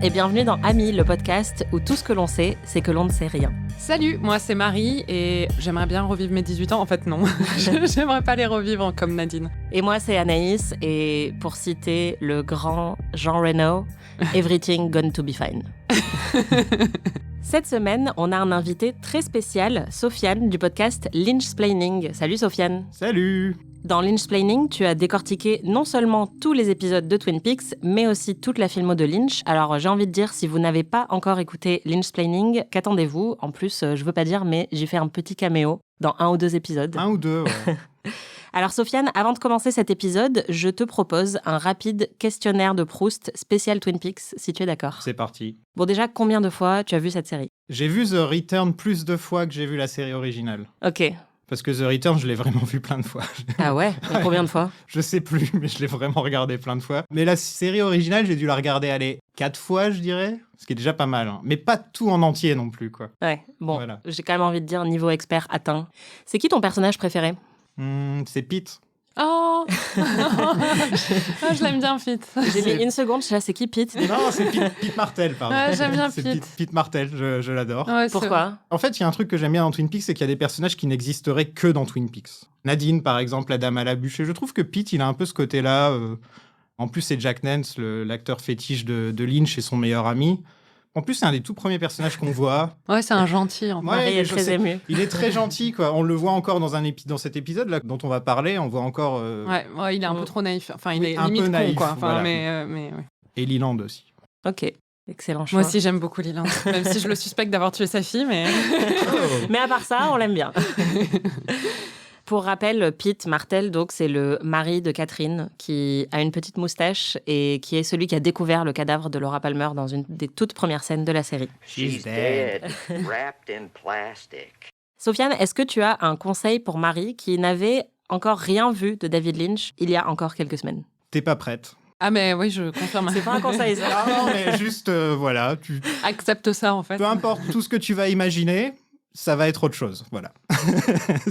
et bienvenue dans Amis, le podcast où tout ce que l'on sait, c'est que l'on ne sait rien. Salut, moi c'est Marie et j'aimerais bien revivre mes 18 ans. En fait non, j'aimerais pas les revivre comme Nadine. Et moi c'est Anaïs et pour citer le grand Jean Reno, everything gonna to be fine. Cette semaine, on a un invité très spécial, Sofiane du podcast Lynchsplaining. Salut Sofiane. Salut. Dans Lynchsplaining, tu as décortiqué non seulement tous les épisodes de Twin Peaks, mais aussi toute la filmo de Lynch. Alors j'ai envie de dire, si vous n'avez pas encore écouté Lynchsplaining, qu'attendez-vous ? En plus, je veux pas dire, mais j'ai fait un petit caméo dans 1 ou 2 épisodes. 1 ou 2, ouais. Alors Sofiane, avant de commencer cet épisode, je te propose un rapide questionnaire de Proust spécial Twin Peaks, si tu es d'accord. C'est parti. Bon déjà, combien de fois tu as vu cette série ? J'ai vu The Return plus de fois que j'ai vu la série originale. Ok. Parce que The Return, je l'ai vraiment vu plein de fois. Ah ouais ? Ouais. Combien de fois ? Je sais plus, mais je l'ai vraiment regardé plein de fois. Mais la série originale, j'ai dû la regarder, 4 fois, je dirais. Ce qui est déjà pas mal, hein. Mais pas tout en entier non plus, quoi. Ouais, bon, Voilà. J'ai quand même envie de dire niveau expert atteint. C'est qui ton personnage préféré ? C'est Pete. Oh je l'aime bien Pete. J'ai mis une seconde, je sais pas, c'est qui Pete ? Non, c'est Pete Martell, pardon. Ouais, j'aime bien C'est Pete. Pete Martell, je l'adore. Ouais, Pourquoi ? En fait, il y a un truc que j'aime bien dans Twin Peaks, c'est qu'il y a des personnages qui n'existeraient que dans Twin Peaks. Nadine, par exemple, la dame à la bûche. Et je trouve que Pete, il a un peu ce côté-là. En plus, c'est Jack Nance, l'acteur fétiche de Lynch et son meilleur ami. En plus, c'est un des tout premiers personnages qu'on voit. Ouais, c'est un gentil. En fait. Marie est je très sais. émue. Il est très gentil, quoi. On le voit encore dans cet épisode-là dont on va parler. On voit encore... Ouais, il est un peu trop naïf. Enfin, il Oui, est un limite peu naïf, con, quoi. Enfin, voilà. mais ouais. Et Leland aussi. Ok, excellent choix. Moi aussi, j'aime beaucoup Leland. Même si je le suspecte d'avoir tué sa fille, mais... Mais à part ça, on l'aime bien. Pour rappel, Pete Martell, donc, c'est le mari de Catherine, qui a une petite moustache et qui est celui qui a découvert le cadavre de Laura Palmer dans une des toutes premières scènes de la série. She's dead. Wrapped in plastic. Sofiane, est-ce que tu as un conseil pour Marie qui n'avait encore rien vu de David Lynch il y a encore quelques semaines ? T'es pas prête. Ah mais oui, je confirme. C'est pas un conseil, ça. Ah non, mais juste, voilà. Accepte ça, en fait. Peu importe tout ce que tu vas imaginer, ça va être autre chose. Voilà.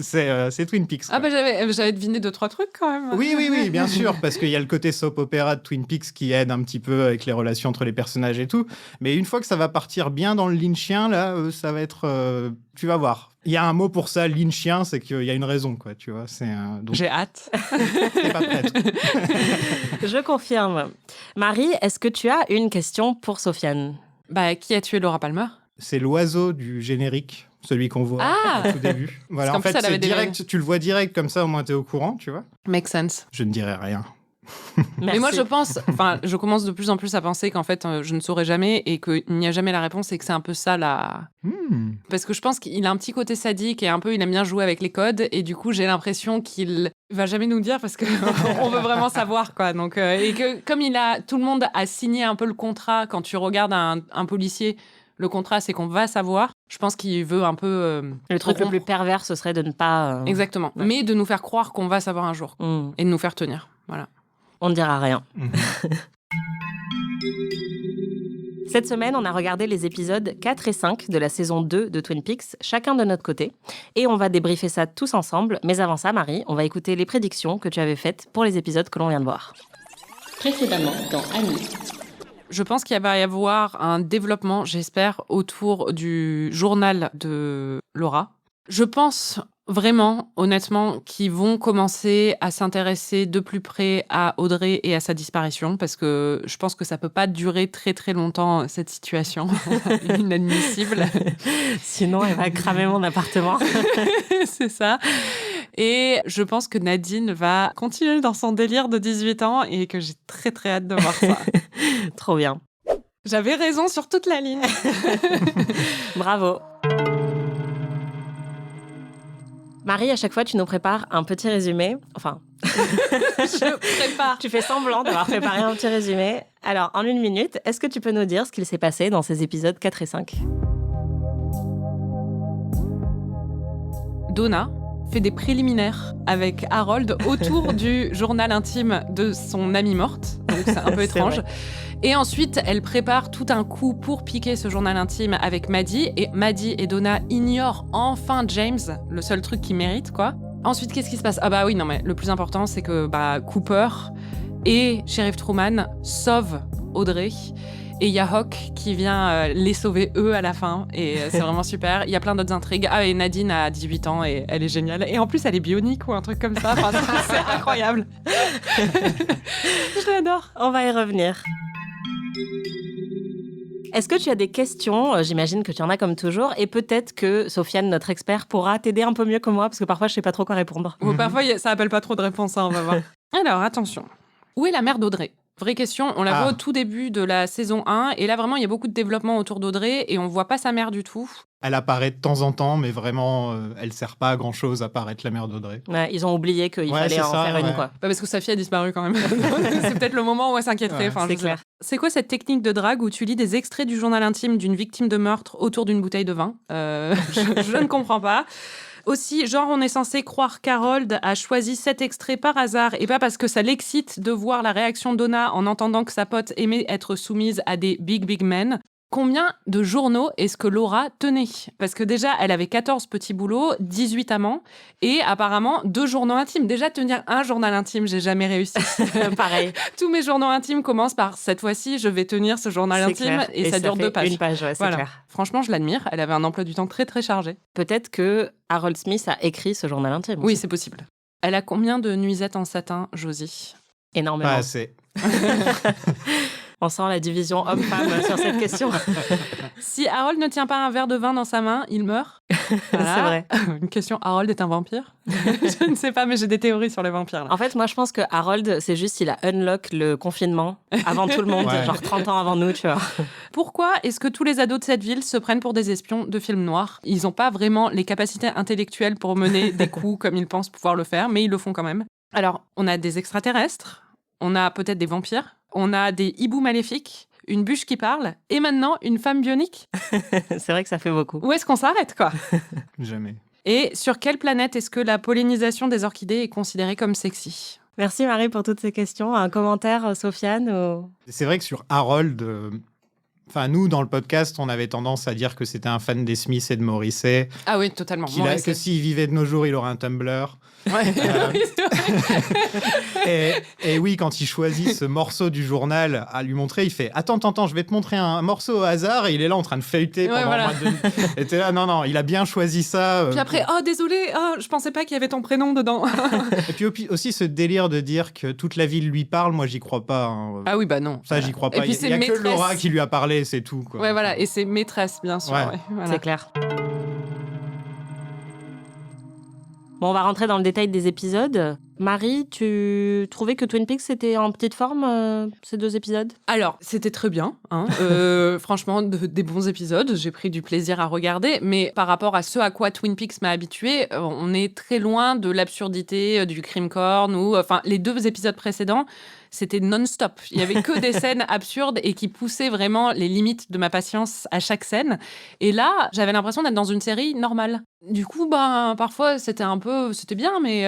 c'est Twin Peaks. Ah quoi. bah j'avais deviné 2-3 trucs, quand même. Oui, bien sûr, parce qu'il y a le côté soap opéra de Twin Peaks qui aide un petit peu avec les relations entre les personnages et tout. Mais une fois que ça va partir bien dans le lynchien, là, ça va être... tu vas voir. Il y a un mot pour ça, lynchien, c'est qu'il y a une raison, quoi, tu vois. Donc, J'ai hâte. t'es pas prête. Je confirme. Marie, est-ce que tu as une question pour Sofiane ? Bah, qui a tué Laura Palmer ? C'est l'oiseau du générique, celui qu'on voit au tout début. Voilà, qu'en en fait, plus, elle c'est avait des direct, tu le vois direct, comme ça, au moins t'es au courant, tu vois. Make sense. Je ne dirai rien. Mais moi, je commence de plus en plus à penser qu'en fait, je ne saurais jamais et qu'il n'y a jamais la réponse et que c'est un peu ça la... Parce que je pense qu'il a un petit côté sadique et un peu, il aime bien jouer avec les codes et du coup, j'ai l'impression qu'il va jamais nous le dire parce qu'on veut vraiment savoir, quoi. Donc, et que comme tout le monde a signé un peu le contrat quand tu regardes un policier, le contrat, c'est qu'on va savoir. Je pense qu'il veut un peu... Le truc le plus pervers, ce serait de ne pas... Exactement. Ouais. Mais de nous faire croire qu'on va savoir un jour et de nous faire tenir. Voilà. On ne dira rien. Cette semaine, on a regardé les épisodes 4 et 5 de la saison 2 de Twin Peaks, chacun de notre côté. Et on va débriefer ça tous ensemble. Mais avant ça, Marie, on va écouter les prédictions que tu avais faites pour les épisodes que l'on vient de voir. Précédemment, dans Amis. Je pense qu'il va y avoir un développement, j'espère, autour du journal de Laura. Je pense vraiment, honnêtement, qu'ils vont commencer à s'intéresser de plus près à Audrey et à sa disparition, parce que je pense que ça peut pas durer très très longtemps, cette situation inadmissible. Sinon, elle va cramer mon appartement. C'est ça. Et je pense que Nadine va continuer dans son délire de 18 ans et que j'ai très très hâte de voir ça. Trop bien. J'avais raison sur toute la ligne. Bravo. Marie, à chaque fois, tu nous prépares un petit résumé. Enfin, Je prépare. tu fais semblant d'avoir préparé un petit résumé. Alors, en 1 minute, est-ce que tu peux nous dire ce qu'il s'est passé dans ces épisodes 4 et 5 ? Donna fait des préliminaires avec Harold autour du journal intime de son amie morte. Donc c'est un peu C'est étrange. vrai. Et ensuite, elle prépare tout un coup pour piquer ce journal intime avec Maddie. Et Maddie et Donna ignorent enfin James, le seul truc qu'ils méritent, quoi. Ensuite, qu'est-ce qui se passe ? Ah bah oui, non mais le plus important, c'est que Cooper et Sheriff Truman sauvent Audrey. Et il y a Hawk qui vient les sauver eux à la fin et c'est vraiment super. Il y a plein d'autres intrigues. Ah, et Nadine a 18 ans et elle est géniale. Et en plus, elle est bionique ou un truc comme ça. Enfin, c'est incroyable. Je l'adore. On va y revenir. Est-ce que tu as des questions ? J'imagine que tu en as comme toujours. Et peut-être que Sofiane, notre expert, pourra t'aider un peu mieux que moi parce que parfois, je ne sais pas trop quoi répondre. Ou parfois, ça appelle pas trop de réponses, on va voir. Alors, attention. Où est la mère d'Audrey ? Vraie question, on la voit au tout début de la saison 1, et là vraiment il y a beaucoup de développement autour d'Audrey, et on voit pas sa mère du tout. Elle apparaît de temps en temps, mais vraiment, elle sert pas à grand chose à paraître la mère d'Audrey. Ouais, ils ont oublié qu'il fallait en faire une, quoi. Parce que sa fille a disparu quand même. C'est peut-être le moment où elle s'inquiéterait. C'est clair. C'est quoi cette technique de drague où tu lis des extraits du journal intime d'une victime de meurtre autour d'une bouteille de vin ? Je ne comprends pas. Aussi, genre, on est censé croire qu'Harold a choisi cet extrait par hasard et pas parce que ça l'excite de voir la réaction d'Ona en entendant que sa pote aimait être soumise à des big men. Combien de journaux est-ce que Laura tenait ? Parce que déjà, elle avait 14 petits boulots, 18 amants et apparemment 2 journaux intimes. Déjà, tenir un journal intime, j'ai jamais réussi. Pareil. Tous mes journaux intimes commencent par « cette fois-ci, je vais tenir ce journal intime » et ça dure 2 pages. Une page, ouais, c'est clair. Franchement, je l'admire. Elle avait un emploi du temps très, très chargé. Peut-être que Harold Smith a écrit ce journal intime. Oui, c'est possible. Elle a combien de nuisettes en satin, Josie ? Énormément. Pas assez. On sent la division homme-femme sur cette question. Si Harold ne tient pas un verre de vin dans sa main, il meurt. Voilà. C'est vrai. Une question, Harold est un vampire ? Je ne sais pas, mais j'ai des théories sur les vampires. Là. En fait, moi, je pense que Harold, c'est juste il a unlock le confinement avant tout le monde, genre 30 ans avant nous, tu vois. Pourquoi est-ce que tous les ados de cette ville se prennent pour des espions de films noirs ? Ils n'ont pas vraiment les capacités intellectuelles pour mener des coups comme ils pensent pouvoir le faire, mais ils le font quand même. Alors, on a des extraterrestres, on a peut-être des vampires, on a des hiboux maléfiques, une bûche qui parle, et maintenant une femme bionique. C'est vrai que ça fait beaucoup. Où est-ce qu'on s'arrête, quoi ? Jamais. Et sur quelle planète est-ce que la pollinisation des orchidées est considérée comme sexy ? Merci Marie pour toutes ces questions. Un commentaire, Sofiane ou... C'est vrai que sur Harold, nous, dans le podcast, on avait tendance à dire que c'était un fan des Smiths et de Morrissey. Ah oui, totalement. Que s'il vivait de nos jours, il aurait un Tumblr. Ouais. Et oui, quand il choisit ce morceau du journal à lui montrer, il fait « Attends, je vais te montrer un morceau au hasard. » Et il est là en train de feuilleter pendant voilà. moins de... Et t'es là, non, il a bien choisi ça. Puis après, oh désolé, je pensais pas qu'il y avait ton prénom dedans. Et puis aussi ce délire de dire que toute la ville lui parle, moi j'y crois pas. Hein. Ah oui, bah non. Ça, j'y crois pas. Puis, il y a que Laura qui lui a parlé, c'est tout. Quoi. Ouais, voilà, et c'est maîtresse, bien sûr. Ouais. Ouais, voilà. C'est clair. Bon, on va rentrer dans le détail des épisodes. Marie, tu trouvais que Twin Peaks était en petite forme, ces 2 épisodes ? Alors, c'était très bien. Hein. Franchement, des bons épisodes. J'ai pris du plaisir à regarder. Mais par rapport à ce à quoi Twin Peaks m'a habituée, on est très loin de l'absurdité du crime-corn. Les 2 épisodes précédents, c'était non-stop. Il y avait que des scènes absurdes et qui poussaient vraiment les limites de ma patience à chaque scène. Et là, j'avais l'impression d'être dans une série normale. Du coup, parfois, c'était bien, mais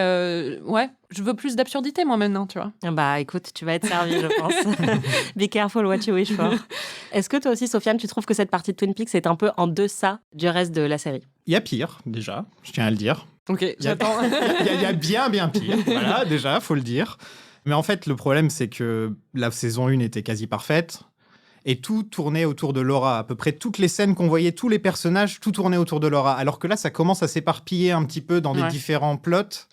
ouais, je veux plus d'absurdité, moi, maintenant, tu vois. Bah, écoute, tu vas être servie, je pense. Be careful what you wish for. Est-ce que toi aussi, Sofiane, tu trouves que cette partie de Twin Peaks est un peu en deçà du reste de la série ? Il y a pire, déjà, je tiens à le dire. Ok, j'attends. Il y a bien pire, voilà, déjà, faut le dire. Mais en fait, le problème, c'est que la saison 1 était quasi parfaite. Et tout tournait autour de Laura. À peu près toutes les scènes qu'on voyait, tous les personnages, tout tournait autour de Laura. Alors que là, ça commence à s'éparpiller un petit peu dans des différents plots.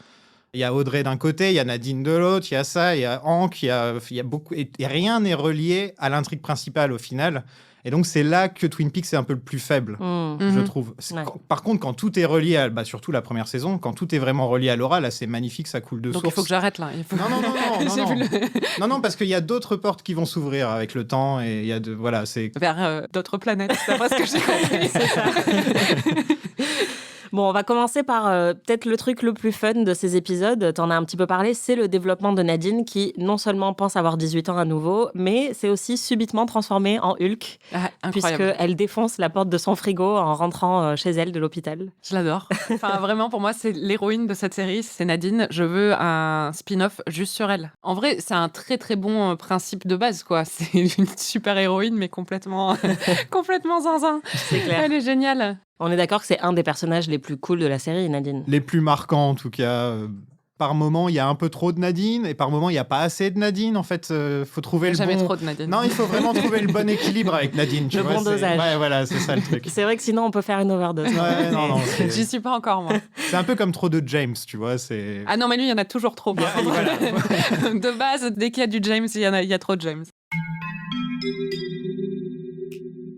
Il y a Audrey d'un côté, il y a Nadine de l'autre, il y a ça, il y a Hank, il y a beaucoup... Et rien n'est relié à l'intrigue principale au final. Et donc, c'est là que Twin Peaks est un peu le plus faible, je trouve. Ouais. Par contre, quand tout est relié à... surtout la première saison, quand tout est vraiment relié à Laura, là, c'est magnifique, ça coule de source. Donc, il faut que j'arrête, là. Non, parce qu'il y a d'autres portes qui vont s'ouvrir avec le temps et il y a vers d'autres planètes, c'est pas ce que j'ai compris. C'est ça. Bon, on va commencer par peut-être le truc le plus fun de ces épisodes. T'en as un petit peu parlé, c'est le développement de Nadine qui non seulement pense avoir 18 ans à nouveau, mais c'est aussi subitement transformée en Hulk, puisqu'elle défonce la porte de son frigo en rentrant chez elle de l'hôpital. Je l'adore. Enfin, vraiment, pour moi, c'est l'héroïne de cette série, c'est Nadine. Je veux un spin-off juste sur elle. En vrai, c'est un très très bon principe de base, quoi. C'est une super héroïne, mais complètement zinzin. C'est clair. Elle est géniale. On est d'accord que c'est un des personnages les plus cool de la série, Nadine. Les plus marquants, en tout cas. Par moment, il y a un peu trop de Nadine, et par moment, il n'y a pas assez de Nadine. En fait, faut trouver le bon... Jamais trop de Nadine. Non, il faut vraiment trouver le bon équilibre avec Nadine. Tu Le vois, bon dosage. Ouais, voilà, c'est ça le truc. C'est vrai que sinon, on peut faire une overdose. Ouais, non, J'y suis pas encore, moi. c'est un peu comme trop de James, tu vois. Ah non, mais lui, il y en a toujours trop. Voilà. De base, dès qu'il y a du James, il y a trop de James.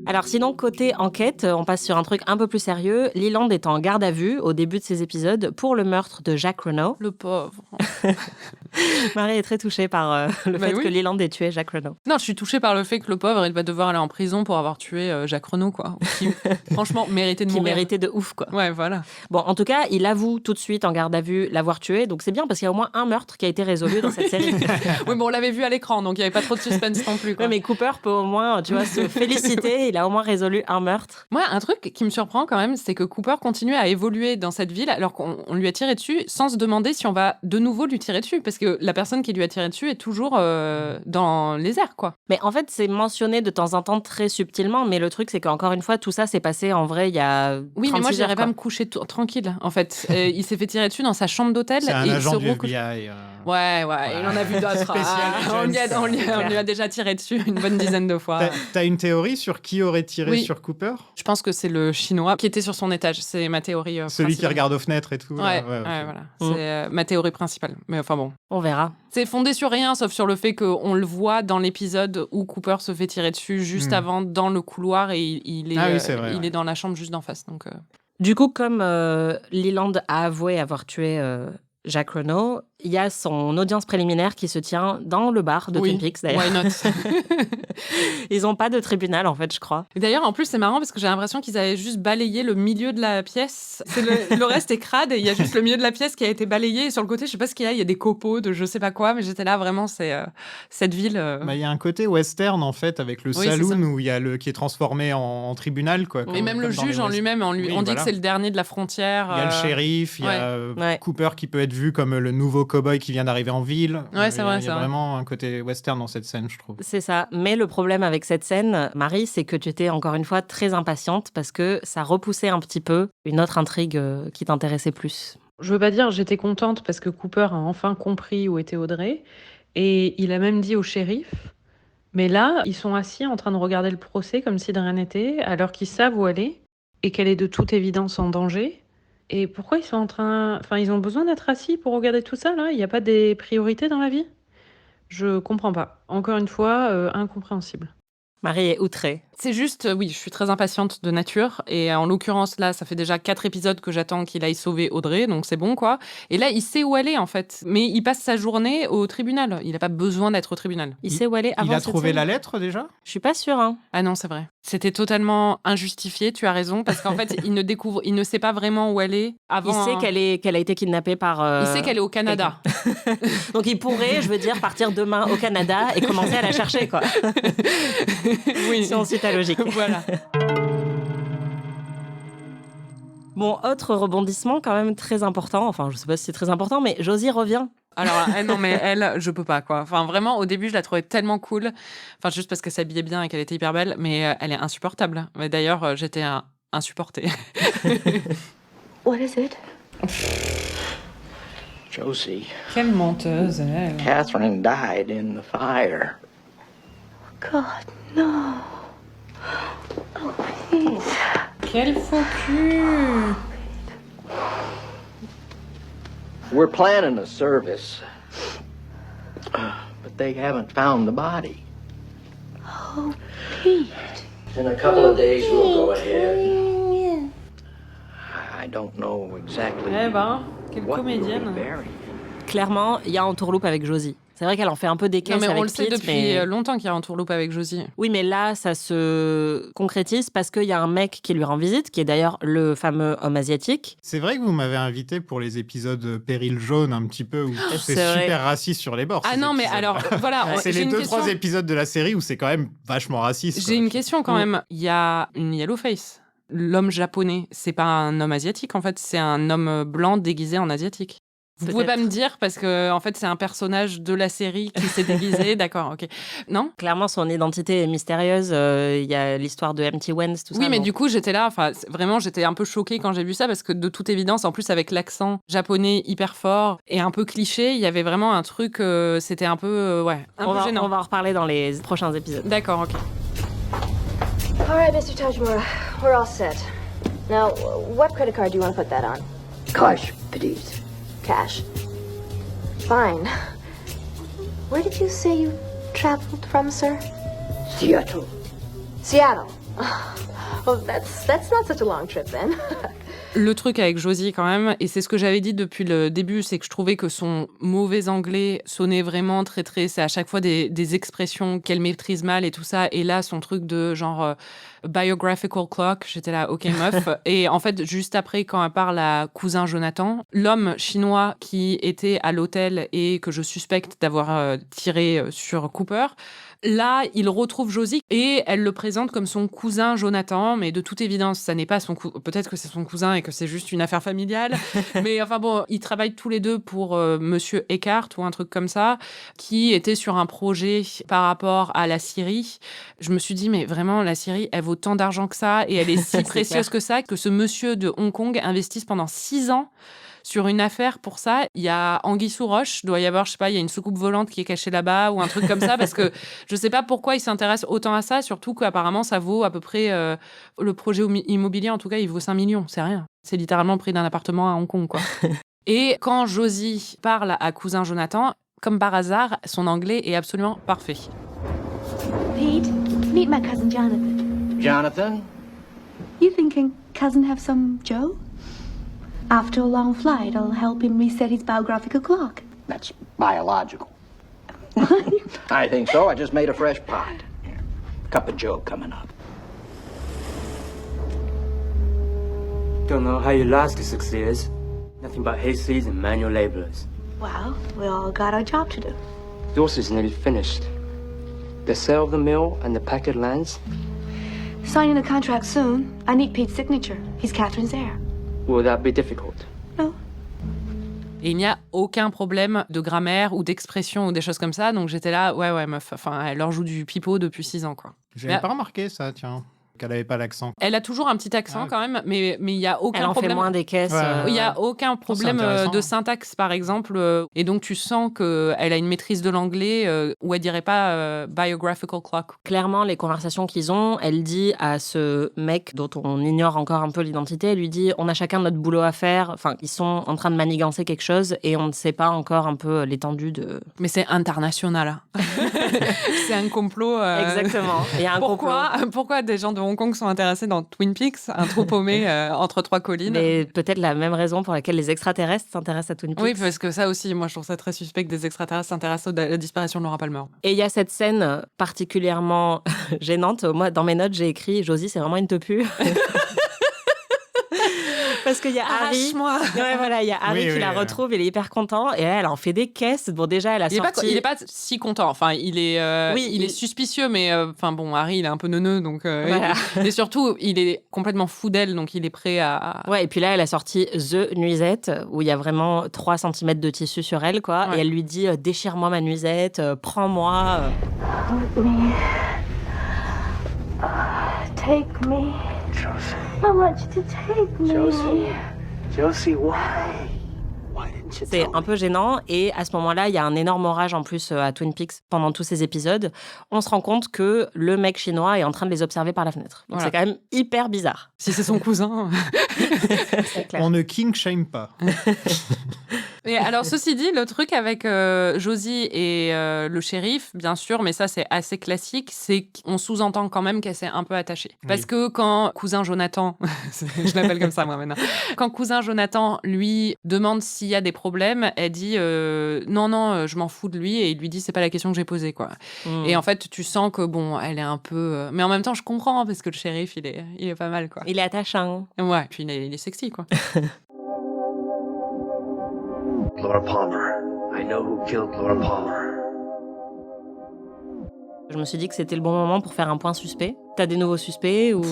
Alors sinon, côté enquête, on passe sur un truc un peu plus sérieux. Leland est en garde à vue au début de ces épisodes pour le meurtre de Jack Renault. Le pauvre. Marie est très touchée par le fait que Leland ait tué Jack Renault. Non, je suis touchée par le fait que le pauvre, il va devoir aller en prison pour avoir tué Jacques Renault, quoi. Qui, franchement, méritait de mourir. Qui méritait de ouf, quoi. Ouais, voilà. Bon, en tout cas, il avoue tout de suite en garde à vue l'avoir tué, donc c'est bien parce qu'il y a au moins un meurtre qui a été résolu dans cette série. Oui, bon, on l'avait vu à l'écran, donc il n'y avait pas trop de suspense non plus, quoi. Ouais, mais Cooper peut au moins, tu vois, se féliciter, il a au moins résolu un meurtre. Moi, un truc qui me surprend quand même, c'est que Cooper continue à évoluer dans cette ville alors qu'on lui a tiré dessus sans se demander si on va de nouveau lui tirer dessus, parce que la personne qui lui a tiré dessus est toujours dans les airs, quoi. Mais en fait, c'est mentionné de temps en temps très subtilement, mais le truc, c'est qu'encore une fois, tout ça s'est passé en vrai il y a 36 Oui, mais moi, j'irais heures, pas me coucher tranquille, en fait. Il s'est fait tirer dessus dans sa chambre d'hôtel. C'est un et agent il se du recouche. FBI. Ouais, il en a vu d'autres. On lui a déjà tiré dessus une bonne dizaine de fois. T'as une théorie sur qui aurait tiré sur Cooper ? Je pense que c'est le Chinois qui était sur son étage. C'est ma théorie Celui principale. qui regarde aux fenêtres et tout. Ouais, okay. voilà. C'est ma théorie principale. Mais enfin bon. On verra. C'est fondé sur rien, sauf sur le fait qu'on le voit dans l'épisode où Cooper se fait tirer dessus juste avant, dans le couloir, et il est dans la chambre juste d'en face. Donc, Du coup, comme Leland a avoué avoir tué Jack Renault, il y a son audience préliminaire qui se tient dans le bar de Twin Peaks, d'ailleurs. Why not? Ils n'ont pas de tribunal, en fait, je crois. Et d'ailleurs, en plus, c'est marrant parce que j'ai l'impression qu'ils avaient juste balayé le milieu de la pièce. Le reste est crade et il y a juste le milieu de la pièce qui a été balayé. Et sur le côté, je sais pas ce qu'il y a, il y a des copeaux de je sais pas quoi, mais j'étais là, vraiment, c'est cette ville... Il y a un côté western, en fait, avec le saloon où il y a qui est transformé en tribunal, quoi. Et même le juge en lui-même, on dit que c'est le dernier de la frontière. Il y a le shérif, il y a Cooper qui peut être vu comme le nouveau cow-boy qui vient d'arriver en ville. Ouais, c'est vrai. Il y a vraiment un côté western dans cette scène, je trouve. C'est ça. Mais le problème avec cette scène, Marie, c'est que tu étais encore une fois très impatiente parce que ça repoussait un petit peu une autre intrigue qui t'intéressait plus. Je veux pas dire j'étais contente parce que Cooper a enfin compris où était Audrey et il a même dit au shérif. Mais là, ils sont assis en train de regarder le procès comme si de rien n'était, alors qu'ils savent où elle est et qu'elle est de toute évidence en danger. Et pourquoi ils sont ils ont besoin d'être assis pour regarder tout ça, là ? Il n'y a pas des priorités dans la vie ? Je comprends pas. Encore une fois, incompréhensible. Marie est outrée. C'est juste, oui, je suis très impatiente de nature. Et en l'occurrence, là, ça fait déjà 4 épisodes que j'attends qu'il aille sauver Audrey, donc c'est bon, quoi. Et là, il sait où elle est, en fait. Mais il passe sa journée au tribunal. Il n'a pas besoin d'être au tribunal. Il sait où elle est avant. Il a trouvé la lettre, déjà ? Je suis pas sûre, hein. Ah non, c'est vrai. C'était totalement injustifié, tu as raison, parce qu'en fait, il ne sait pas vraiment où elle est avant. Il sait qu'elle a été kidnappée par... Il sait qu'elle est au Canada. Donc il pourrait, je veux dire, partir demain au Canada et commencer à la chercher, quoi. Oui. Si on suit ta logique. Voilà. Bon, autre rebondissement quand même très important, enfin je sais pas si c'est très important, mais Josie revient. Alors, non, mais elle, je peux pas, quoi. Enfin, vraiment, au début, je la trouvais tellement cool. Enfin, juste parce qu'elle s'habillait bien et qu'elle était hyper belle, mais elle est insupportable. Mais d'ailleurs, j'étais insupportée. What is it? Josie. Quelle menteuse, elle. Catherine died in the fire. God, no. Oh, please. Quel faux cul. We're planning a service, but they haven't found the body. Oh, Pete. In a couple of days, we'll go ahead. I don't know exactly Eh ben, quelle what will be comédienne. buried. Clairement, il y a entourloupe avec Josie. C'est vrai qu'elle en fait un peu des caisses Non, mais avec on le sait Pete, depuis mais... longtemps qu'il y a un tourloupe avec Josie. Oui, mais là, ça se concrétise parce qu'il y a un mec qui lui rend visite, qui est d'ailleurs le fameux homme asiatique. C'est vrai que vous m'avez invité pour les épisodes Péril jaune un petit peu, où c'est vrai. super raciste sur les bords. Ah ces non, mais épisodes. alors, voilà. C'est j'ai les une 2-3 question. épisodes de la série où c'est quand même vachement raciste. J'ai une question quand même. Il y a une yellowface. L'homme japonais, c'est pas un homme asiatique en fait, c'est un homme blanc déguisé en asiatique. Vous pouvez pas me dire parce que en fait c'est un personnage de la série qui s'est déguisé, d'accord, ok. Non ? Clairement, son identité est mystérieuse. Il y a l'histoire de Empty Wens, tout ça. Oui, mais du coup, j'étais là, vraiment, j'étais un peu choquée quand j'ai vu ça parce que de toute évidence, en plus avec l'accent japonais hyper fort et un peu cliché, il y avait vraiment un truc, c'était un peu, un peu gênant. On va en reparler dans les prochains épisodes. D'accord, ok. All right, Mr. Tajimura, we're all set. Now, what credit card do you want to put that on? Cash, please. Cash. Fine. Where did you say you traveled from, sir? Seattle. Seattle. Well, that's not such a long trip then. Le truc avec Josie quand même, et c'est ce que j'avais dit depuis le début, c'est que je trouvais que son mauvais anglais sonnait vraiment très c'est à chaque fois des expressions qu'elle maîtrise mal et tout ça, et là son truc de genre biographical clock, j'étais là, ok meuf. Et en fait juste après quand elle parle à cousin Jonathan, l'homme chinois qui était à l'hôtel et que je suspecte d'avoir tiré sur Cooper, là, il retrouve Josie et elle le présente comme son cousin Jonathan, mais de toute évidence, ça n'est pas son cousin. Peut-être que c'est son cousin et que c'est juste une affaire familiale. Mais enfin bon, ils travaillent tous les deux pour Monsieur Eckhart ou un truc comme ça, qui était sur un projet par rapport à la Syrie. Je me suis dit, mais vraiment, la Syrie, elle vaut tant d'argent que ça et elle est si précieuse que ça, que ce monsieur de Hong Kong investisse pendant 6 ans sur une affaire pour ça. Il y a Anguille sous roche, doit y avoir, je sais pas, il y a une soucoupe volante qui est cachée là-bas ou un truc comme ça, parce que je sais pas pourquoi il s'intéresse autant à ça, surtout qu'apparemment ça vaut à peu près, le projet immobilier en tout cas, il vaut 5 millions, c'est rien. C'est littéralement le prix d'un appartement à Hong Kong, quoi. Et quand Josie parle à cousin Jonathan, comme par hasard, son anglais est absolument parfait. Pete, meet my cousin Jonathan. Jonathan? You thinking cousin have some Joe? After a long flight, I'll help him reset his biographical clock. That's biological. I think so. I just made a fresh pot. Here, cup of Joe coming up. Don't know how you last 6 years. Nothing but hayseeds and manual laborers. Well, we all got our job to do. Yours is nearly finished. The sale of the mill and the packet lands. Signing the contract soon. I need Pete's signature. He's Catherine's heir. Will that be difficult? No. Et il n'y a aucun problème de grammaire ou d'expression ou des choses comme ça, donc j'étais là, ouais meuf, enfin elle leur joue du pipeau depuis 6 ans, quoi. J'avais pas remarqué ça, tiens. Qu'elle avait pas l'accent. Elle a toujours un petit accent quand même, mais il y a aucun problème. Elle en fait moins des caisses. Il y a aucun problème de syntaxe, par exemple, et donc tu sens que elle a une maîtrise de l'anglais où elle dirait pas biographical clock. Clairement, les conversations qu'ils ont, elle dit à ce mec dont on ignore encore un peu l'identité, elle lui dit on a chacun notre boulot à faire. Enfin, ils sont en train de manigancer quelque chose et on ne sait pas encore un peu l'étendue de. Mais c'est international. C'est un complot. Exactement. Il y a un pourquoi des gens de Hong Kong sont intéressés dans Twin Peaks, un trou paumé entre 3 collines. Mais peut-être la même raison pour laquelle les extraterrestres s'intéressent à Twin Peaks. Oui, parce que ça aussi, moi je trouve ça très suspect que des extraterrestres s'intéressent à la disparition de Laura Palmer. Et il y a cette scène particulièrement gênante. Moi, dans mes notes, j'ai écrit Josie, c'est vraiment une tepu. Parce qu'il y a Harry. Ouais, voilà, il y a Harry qui la retrouve, il est hyper content et elle en fait des caisses. Bon, déjà, elle a sorti. Il est pas si content. Enfin, il est suspicieux, mais enfin bon, Harry, il est un peu neuneux, donc. Voilà. Et surtout, il est complètement fou d'elle, donc il est prêt à. Ouais, et puis là, elle a sorti The Nuisette, où il y a vraiment 3 cm de tissu sur elle, quoi. Ouais. Et elle lui dit déchire-moi ma nuisette, prends-moi. Help me. Take me. Josie. I want you to take me. Josie, why? Why didn't you C'est un peu gênant et à ce moment-là, il y a un énorme orage en plus à Twin Peaks pendant tous ces épisodes. On se rend compte que le mec chinois est en train de les observer par la fenêtre. Donc c'est quand même hyper bizarre. Si c'est son cousin. C'est clair. On ne king shame pas. Et alors, ceci dit, le truc avec Josie et le shérif, bien sûr, mais ça, c'est assez classique, c'est qu'on sous-entend quand même qu'elle s'est un peu attachée. Parce que quand cousin Jonathan, je l'appelle comme ça, moi, maintenant, quand cousin Jonathan lui demande s'il y a des problèmes, elle dit non, je m'en fous de lui, et il lui dit c'est pas la question que j'ai posée, quoi. Et en fait, tu sens que, bon, elle est un peu... Mais en même temps, je comprends, parce que le shérif, il est pas mal, quoi. Il est attachant. Ouais, puis il est sexy, quoi. Laura Palmer. I know who killed Laura Palmer. Je me suis dit que c'était le bon moment pour faire un point suspect. T'as des nouveaux suspects ou...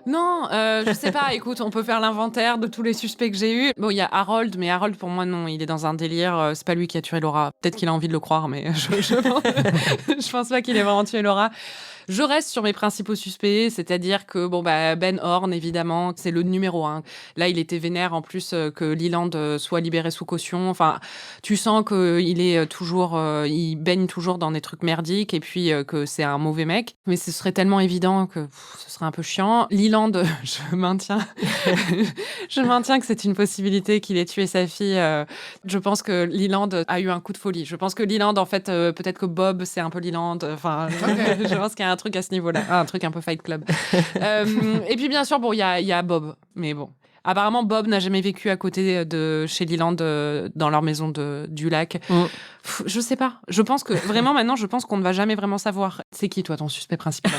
Non, je sais pas. Écoute, on peut faire l'inventaire de tous les suspects que j'ai eus. Bon, il y a Harold, mais Harold, pour moi, non, il est dans un délire. C'est pas lui qui a tué Laura. Peut-être qu'il a envie de le croire, mais je pense pas qu'il ait vraiment tué Laura. Je reste sur mes principaux suspects, c'est-à-dire que Ben Horn, évidemment, c'est le numéro 1. Là, il était vénère en plus que Leland soit libéré sous caution. Enfin, tu sens qu'il est toujours, il baigne toujours dans des trucs merdiques et puis que c'est un mauvais mec. Mais ce serait tellement évident que ce serait un peu chiant. Leland, je maintiens que c'est une possibilité qu'il ait tué sa fille. Je pense que Leland a eu un coup de folie. Je pense que Leland, en fait, peut-être que Bob, c'est un peu Leland. Enfin, je pense qu'il y a un truc à ce niveau-là, un truc un peu Fight Club. Et puis bien sûr, il y a Bob, mais bon. Apparemment, Bob n'a jamais vécu à côté de chez Leland dans leur maison du lac. Je sais pas. Je pense que vraiment maintenant, je pense qu'on ne va jamais vraiment savoir. C'est qui toi ton suspect principal?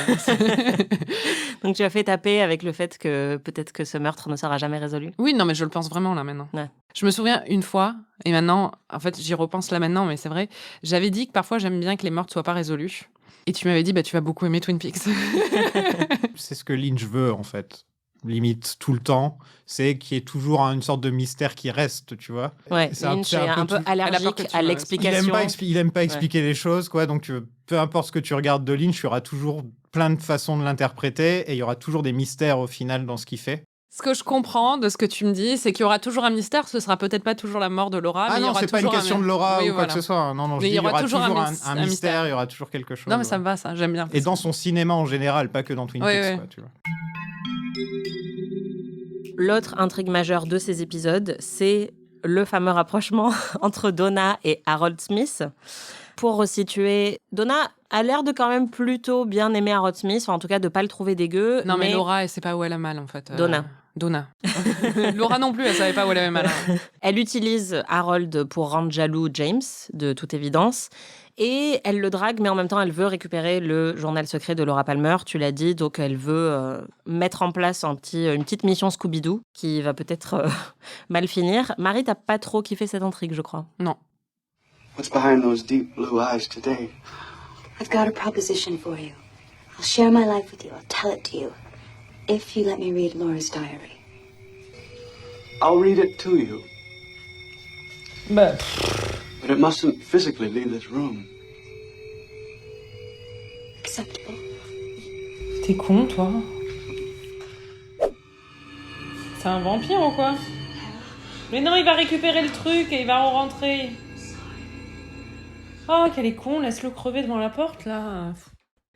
Donc tu as fait taper avec le fait que peut-être que ce meurtre ne sera jamais résolu. Oui, non, mais je le pense vraiment là maintenant. Ouais. Je me souviens une fois, et maintenant, en fait, j'y repense là maintenant, mais c'est vrai. J'avais dit que parfois j'aime bien que les meurtres soient pas résolus. Et tu m'avais dit, tu vas beaucoup aimer Twin Peaks. C'est ce que Lynch veut, en fait. Limite, tout le temps. C'est qu'il y ait toujours une sorte de mystère qui reste, tu vois. Ouais, Lynch est un peu allergique à l'explication. Il aime pas expliquer les choses, quoi. Donc, peu importe ce que tu regardes de Lynch, il y aura toujours plein de façons de l'interpréter et il y aura toujours des mystères, au final, dans ce qu'il fait. Ce que je comprends de ce que tu me dis, c'est qu'il y aura toujours un mystère. Ce sera peut-être pas toujours la mort de Laura. Ah mais non, c'est pas une question de Laura ou quoi voilà. que ce soit. Non, je dis, il y aura toujours un mystère, il y aura toujours quelque chose. Non, mais ça me va, ça. J'aime bien. Et dans son cinéma en général, pas que dans Twin Peaks, quoi, tu vois. L'autre intrigue majeure de ces épisodes, c'est le fameux rapprochement entre Donna et Harold Smith. Pour resituer, Donna a l'air de quand même plutôt bien aimer Harold Smith, enfin, en tout cas de pas le trouver dégueu. Non, mais Laura, elle sait pas où elle a mal, en fait. Donna. Laura non plus, elle savait pas où elle avait mal. Elle utilise Harold pour rendre jaloux James, de toute évidence. Et elle le drague, mais en même temps, elle veut récupérer le journal secret de Laura Palmer, tu l'as dit, donc elle veut mettre en place une petite mission Scooby-Doo qui va peut-être mal finir. Marie, t'as pas trop kiffé cette intrigue, je crois. Non. What's behind those deep blue eyes today? I've got a proposition for you. I'll share my life with you. I'll tell it to you. If you let me read Laura's diary. I'll read it to you. But it mustn't physically leave this room. Acceptable. T'es con, toi. C'est un vampire ou quoi? Mais non, il va récupérer le truc et il va en rentrer. Oh, qu'elle est con, laisse-le crever devant la porte, là.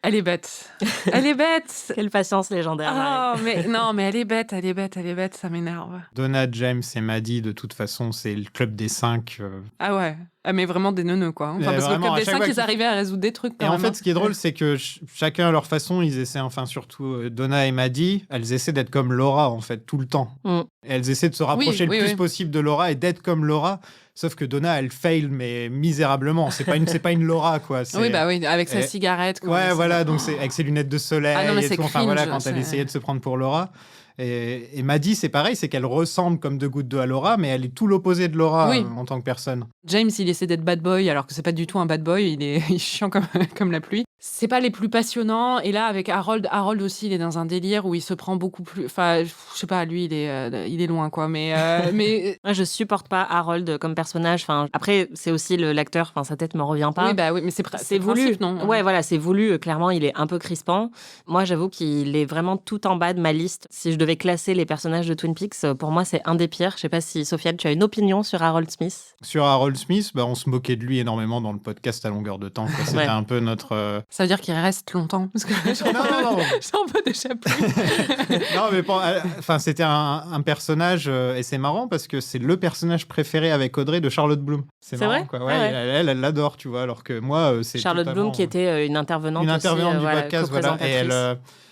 Elle est bête. Elle est bête. Quelle patience légendaire. Oh, mais elle est bête, ça m'énerve. Donna, James et Maddie, de toute façon, c'est le club des 5. Ah ouais. Ah, mais vraiment des neuneux, quoi. Enfin, parce que le club des 5, ils arrivaient à résoudre des trucs. Et en fait, ce qui est drôle, c'est que chacun à leur façon, ils essaient, enfin, surtout Donna et Maddie, elles essaient d'être comme Laura, en fait, tout le temps. Et elles essaient de se rapprocher le plus possible de Laura et d'être comme Laura. Sauf que Donna, elle fail, mais misérablement. C'est pas une Laura, quoi. Oui, avec sa cigarette. Quoi, ouais, voilà, donc c'est avec ses lunettes de soleil et tout. Cringe, enfin, voilà, quand elle essayait de se prendre pour Laura. Et Maddie, c'est pareil, c'est qu'elle ressemble comme deux gouttes d'eau à Laura, mais elle est tout l'opposé de Laura en tant que personne. James, il essaie d'être bad boy, alors que c'est pas du tout un bad boy, il est chiant comme la pluie. C'est pas les plus passionnants. Et là, avec Harold aussi, il est dans un délire où il se prend beaucoup plus... Enfin, je sais pas, lui, il est loin, quoi. Mais... Moi, je supporte pas Harold comme personnage. Enfin, après, c'est aussi l'acteur, enfin, sa tête me revient pas. Oui, mais c'est voulu. Principe, non? Ouais, voilà, c'est voulu. Clairement, il est un peu crispant. Moi, j'avoue qu'il est vraiment tout en bas de ma liste. Si je devais classer les personnages de Twin Peaks, pour moi, c'est un des pires. Je sais pas si, Sofiane, tu as une opinion sur Harold Smith? Sur Harold Smith, on se moquait de lui énormément dans le podcast à longueur de temps. C'était un peu notre... Ça veut dire qu'il reste longtemps parce que non. J'en peux déjà plus. Non, mais enfin, c'était un personnage et c'est marrant parce que c'est le personnage préféré avec Audrey de Charlotte Bloom. C'est marrant, vrai, quoi. Ouais, elle l'adore, tu vois, alors que moi, c'est Charlotte Bloom qui était une intervenante du podcast, voilà, et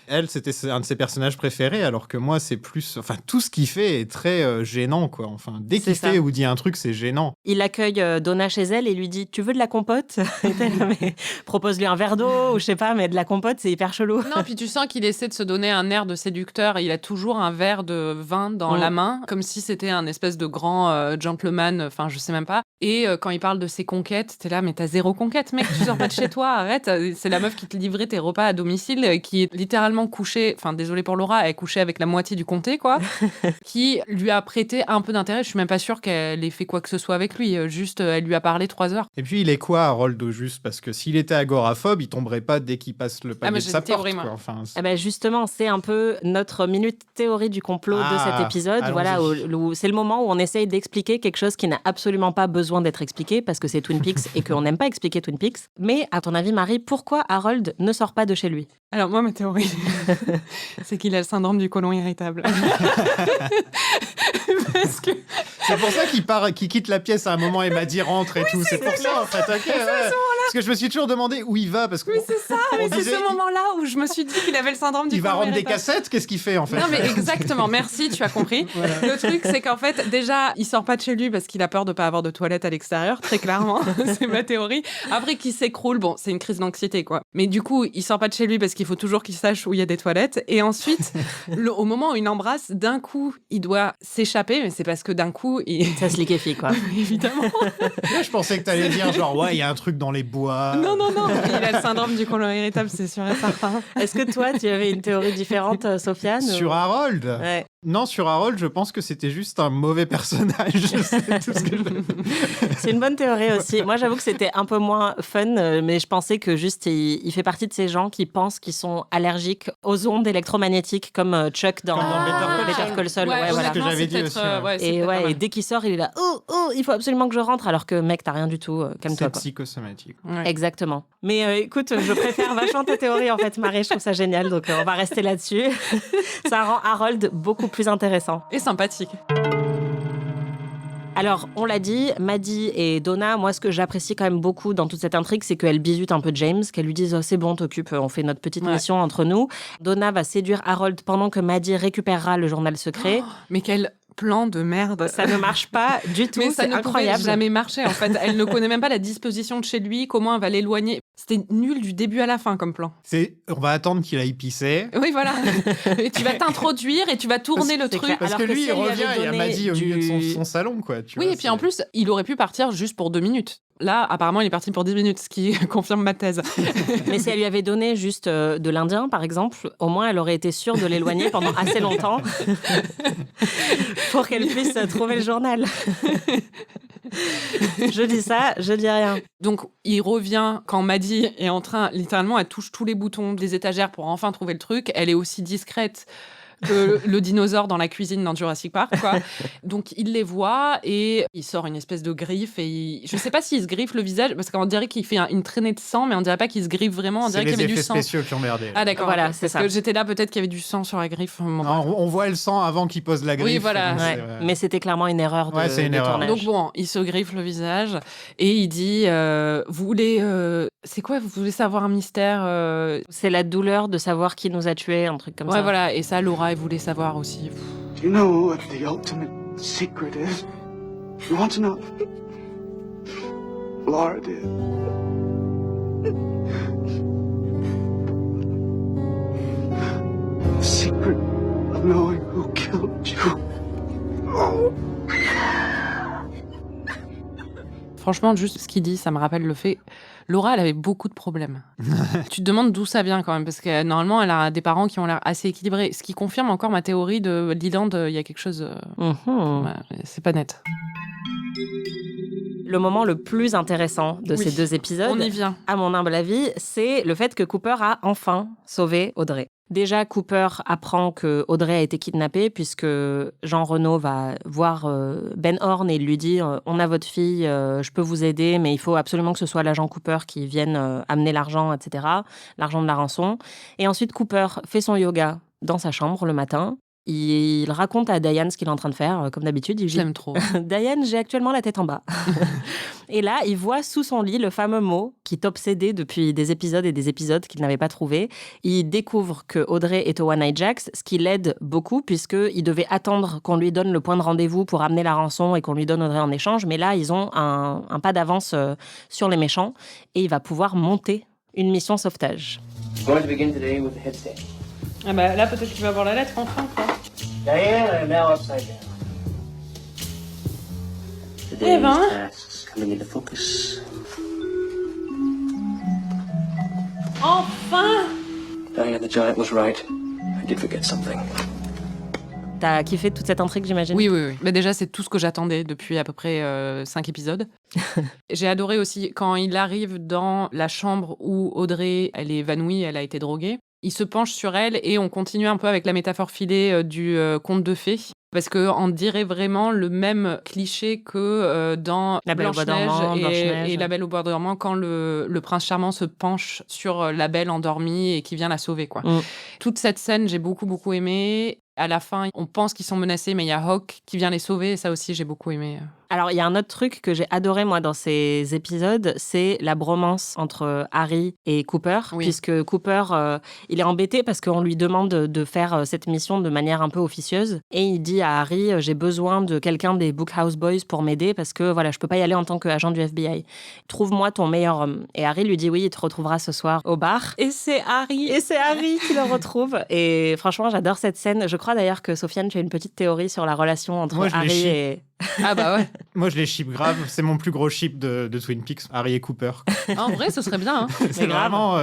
elle, c'était un de ses personnages préférés, alors que moi, c'est plus... Enfin, tout ce qu'il fait est très gênant, quoi. Enfin, dès qu'il fait ou dit un truc, c'est gênant. Il accueille Donna chez elle et lui dit « Tu veux de la compote ?» Propose-lui un verre d'eau ou je sais pas, mais de la compote, c'est hyper chelou. Non, puis tu sens qu'il essaie de se donner un air de séducteur. Il a toujours un verre de vin dans la main, comme si c'était un espèce de grand gentleman, enfin, je sais même pas. Et Et quand il parle de ses conquêtes, t'es là, mais t'as 0 conquête, mec, tu sors pas de chez toi, arrête. C'est la meuf qui te livrait tes repas à domicile, qui est littéralement couchée, enfin, désolée pour Laura, elle est couchée avec la moitié du comté, quoi, qui lui a prêté un peu d'intérêt. Je suis même pas sûre qu'elle ait fait quoi que ce soit avec lui, juste elle lui a parlé 3 heures. Et puis il est quoi, Harold, au juste? Parce que s'il était agoraphobe, il tomberait pas dès qu'il passe le palier de sa porte, quoi. Enfin, justement, c'est un peu notre minute théorie du complot de cet épisode. Voilà, où c'est le moment où on essaye d'expliquer quelque chose qui n'a absolument pas besoin d'être expliqué parce que c'est Twin Peaks et qu'on n'aime pas expliquer Twin Peaks. Mais à ton avis, Marie, pourquoi Harold ne sort pas de chez lui? Alors moi, ma théorie, c'est qu'il a le syndrome du côlon irritable. Parce que... C'est pour ça qu'il quitte la pièce à un moment et m'a dit rentre et tout. C'est pour ça, en fait. Okay, ouais. Parce que je me suis toujours demandé où il va. Parce que c'est ça. Mais c'est ce moment-là où je me suis dit qu'il avait le syndrome du côlon irritable. Il va rendre des cassettes. Qu'est-ce qu'il fait, en fait? Non, mais exactement. Merci, tu as compris. Voilà. Le truc, c'est qu'en fait, déjà, il sort pas de chez lui parce qu'il a peur de pas avoir de toilette à l'extérieur, très clairement. C'est ma théorie. Après, qu'il s'écroule, bon, c'est une crise d'anxiété, quoi. Mais du coup, il sort pas de chez lui parce qu'il faut toujours qu'il sache où il y a des toilettes. Et ensuite, au moment où il embrasse, d'un coup, il doit s'échapper, mais c'est parce que d'un coup, ça se liquéfie, quoi. Évidemment. Là, je pensais que t'allais dire genre, ouais, il y a un truc dans les bois. Non. Il a le syndrome du côlon irritable, c'est sûr et certain. Est-ce que toi, tu avais une théorie différente, Sofiane? Sur Harold? Ouais. Non, sur Harold, je pense que c'était juste un mauvais personnage. C'est tout ce que C'est une bonne théorie aussi. Moi, j'avoue que c'était un peu moins fun, mais je pensais que juste, il fait partie de ces gens qui pensent qu'ils sont allergiques aux ondes électromagnétiques, comme Chuck dans Better Call Saul. Ouais, voilà. C'est ce que j'avais dit aussi. Et dès qu'il sort, il est là, oh, il faut absolument que je rentre, alors que mec, t'as rien du tout, calme-toi. C'est psychosomatique. Ouais. Exactement. Mais écoute, je préfère vachement ta théorie, en fait, Marie, je trouve ça génial, donc on va rester là-dessus. Ça rend Harold beaucoup plus intéressant. Et sympathique. Alors, on l'a dit, Maddie et Donna, moi, ce que j'apprécie quand même beaucoup dans toute cette intrigue, c'est qu'elles bisutent un peu James, qu'elles lui disent « c'est bon, t'occupes, on fait notre petite mission entre nous ». Donna va séduire Harold pendant que Maddie récupérera le journal secret. Oh, mais quel plan de merde. Ça ne marche pas du tout, mais c'est incroyable. Ça ne jamais marché, en fait. Elle ne connaît même pas la disposition de chez lui, comment elle va l'éloigner. C'était nul du début à la fin comme plan. On va attendre qu'il aille pisser. Oui, voilà. Et tu vas t'introduire et tu vas tourner le truc. Parce que lui, il revient et il y a Maddie au milieu de son salon, quoi. Tu vois, et puis en plus, il aurait pu partir juste pour 2 minutes. Là, apparemment, il est parti pour 10 minutes, ce qui confirme ma thèse. Mais si elle lui avait donné juste de l'Indien, par exemple, au moins, elle aurait été sûre de l'éloigner pendant assez longtemps pour qu'elle puisse trouver le journal. Je dis ça, je dis rien. Donc, il revient quand Maddie est en train, littéralement, elle touche tous les boutons des étagères pour enfin trouver le truc. Elle est aussi discrète que le dinosaure dans la cuisine dans Jurassic Park, quoi. Donc, il les voit et il sort une espèce de griffe et je sais pas s'il se griffe le visage parce qu'on dirait qu'il fait une traînée de sang, mais on dirait pas qu'il se griffe vraiment, on dirait qu'il y avait du sang. C'est les effets spéciaux qui ont merdé. Ah d'accord, voilà, c'est ça. Parce que j'étais là, peut-être qu'il y avait du sang sur la griffe. Non, on voit le sang avant qu'il pose la griffe. Oui, voilà. Mais c'était clairement une erreur de tournage. Donc bon, il se griffe le visage et il dit vous voulez c'est quoi, vous voulez savoir un mystère C'est la douleur de savoir qui nous a tués, un truc comme ça. Ouais, voilà, et ça Laura elle voulait savoir aussi. Do you know what the ultimate secret is? You want to know? Laura did. The secret of knowing who killed you. Oh. Franchement, juste ce qu'il dit, ça me rappelle le fait... Laura, elle avait beaucoup de problèmes. Tu te demandes d'où ça vient quand même, parce que normalement, elle a des parents qui ont l'air assez équilibrés. Ce qui confirme encore ma théorie de Leland, il y a quelque chose... c'est pas net. Le moment le plus intéressant de ces 2 épisodes, on y vient. À mon humble avis, c'est le fait que Cooper a enfin sauvé Audrey. Déjà, Cooper apprend que Audrey a été kidnappée puisque Jean Reno va voir Ben Horne et lui dit « On a votre fille, je peux vous aider, mais il faut absolument que ce soit l'agent Cooper qui vienne amener l'argent, etc. L'argent de la rançon. » Et ensuite, Cooper fait son yoga dans sa chambre le matin. Il raconte à Diane ce qu'il est en train de faire, comme d'habitude. Je l'aime trop. Diane, j'ai actuellement la tête en bas. Et là, il voit sous son lit le fameux mot qui t'obsédait depuis des épisodes et des épisodes qu'il n'avait pas trouvé. Il découvre que Audrey est au One Night Jacks, ce qui l'aide beaucoup puisqu'il devait attendre qu'on lui donne le point de rendez-vous pour amener la rançon et qu'on lui donne Audrey en échange. Mais là, ils ont un pas d'avance sur les méchants et il va pouvoir monter une mission sauvetage. Going to begin today with the headset. Ah bah là, peut-être qu'il va avoir la lettre enfin, quoi. Diane, I'm now upside down. Eh ben, really need to focus. Enfin! Diana the Giant was right. I did forget something. T'as kiffé toute cette intrigue, j'imagine? Oui. Mais déjà, c'est tout ce que j'attendais depuis à peu près 5 épisodes. J'ai adoré aussi quand il arrive dans la chambre où Audrey, elle est évanouie, elle a été droguée. Il se penche sur elle et on continue un peu avec la métaphore filée du conte de fées. Parce qu'on dirait vraiment le même cliché que dans La Belle au bois Blanche-Neige dormant, et La Belle au bois dormant, quand le prince charmant se penche sur la belle endormie et qui vient la sauver, quoi. Toute cette scène, j'ai beaucoup aimé. À la fin, on pense qu'ils sont menacés, mais il y a Hawk qui vient les sauver. Et ça aussi, j'ai beaucoup aimé. Alors, il y a un autre truc que j'ai adoré, moi, dans ces épisodes, c'est la bromance entre Harry et Cooper. Oui. Puisque Cooper, il est embêté parce qu'on lui demande de faire cette mission de manière un peu officieuse. Et il dit à Harry, j'ai besoin de quelqu'un des Bookhouse Boys pour m'aider parce que voilà, je peux pas y aller en tant qu'agent du FBI. Trouve-moi ton meilleur homme. Et Harry lui dit, oui, il te retrouvera ce soir au bar. Et c'est Harry qui le retrouve. Et franchement, j'adore cette scène. Je crois d'ailleurs que, Sofiane, tu as une petite théorie sur la relation entre Harry et... Ah bah ouais. Moi, je les ship grave. C'est mon plus gros ship de Twin Peaks, Harry et Cooper. En vrai, ce serait bien. Hein. C'est vraiment...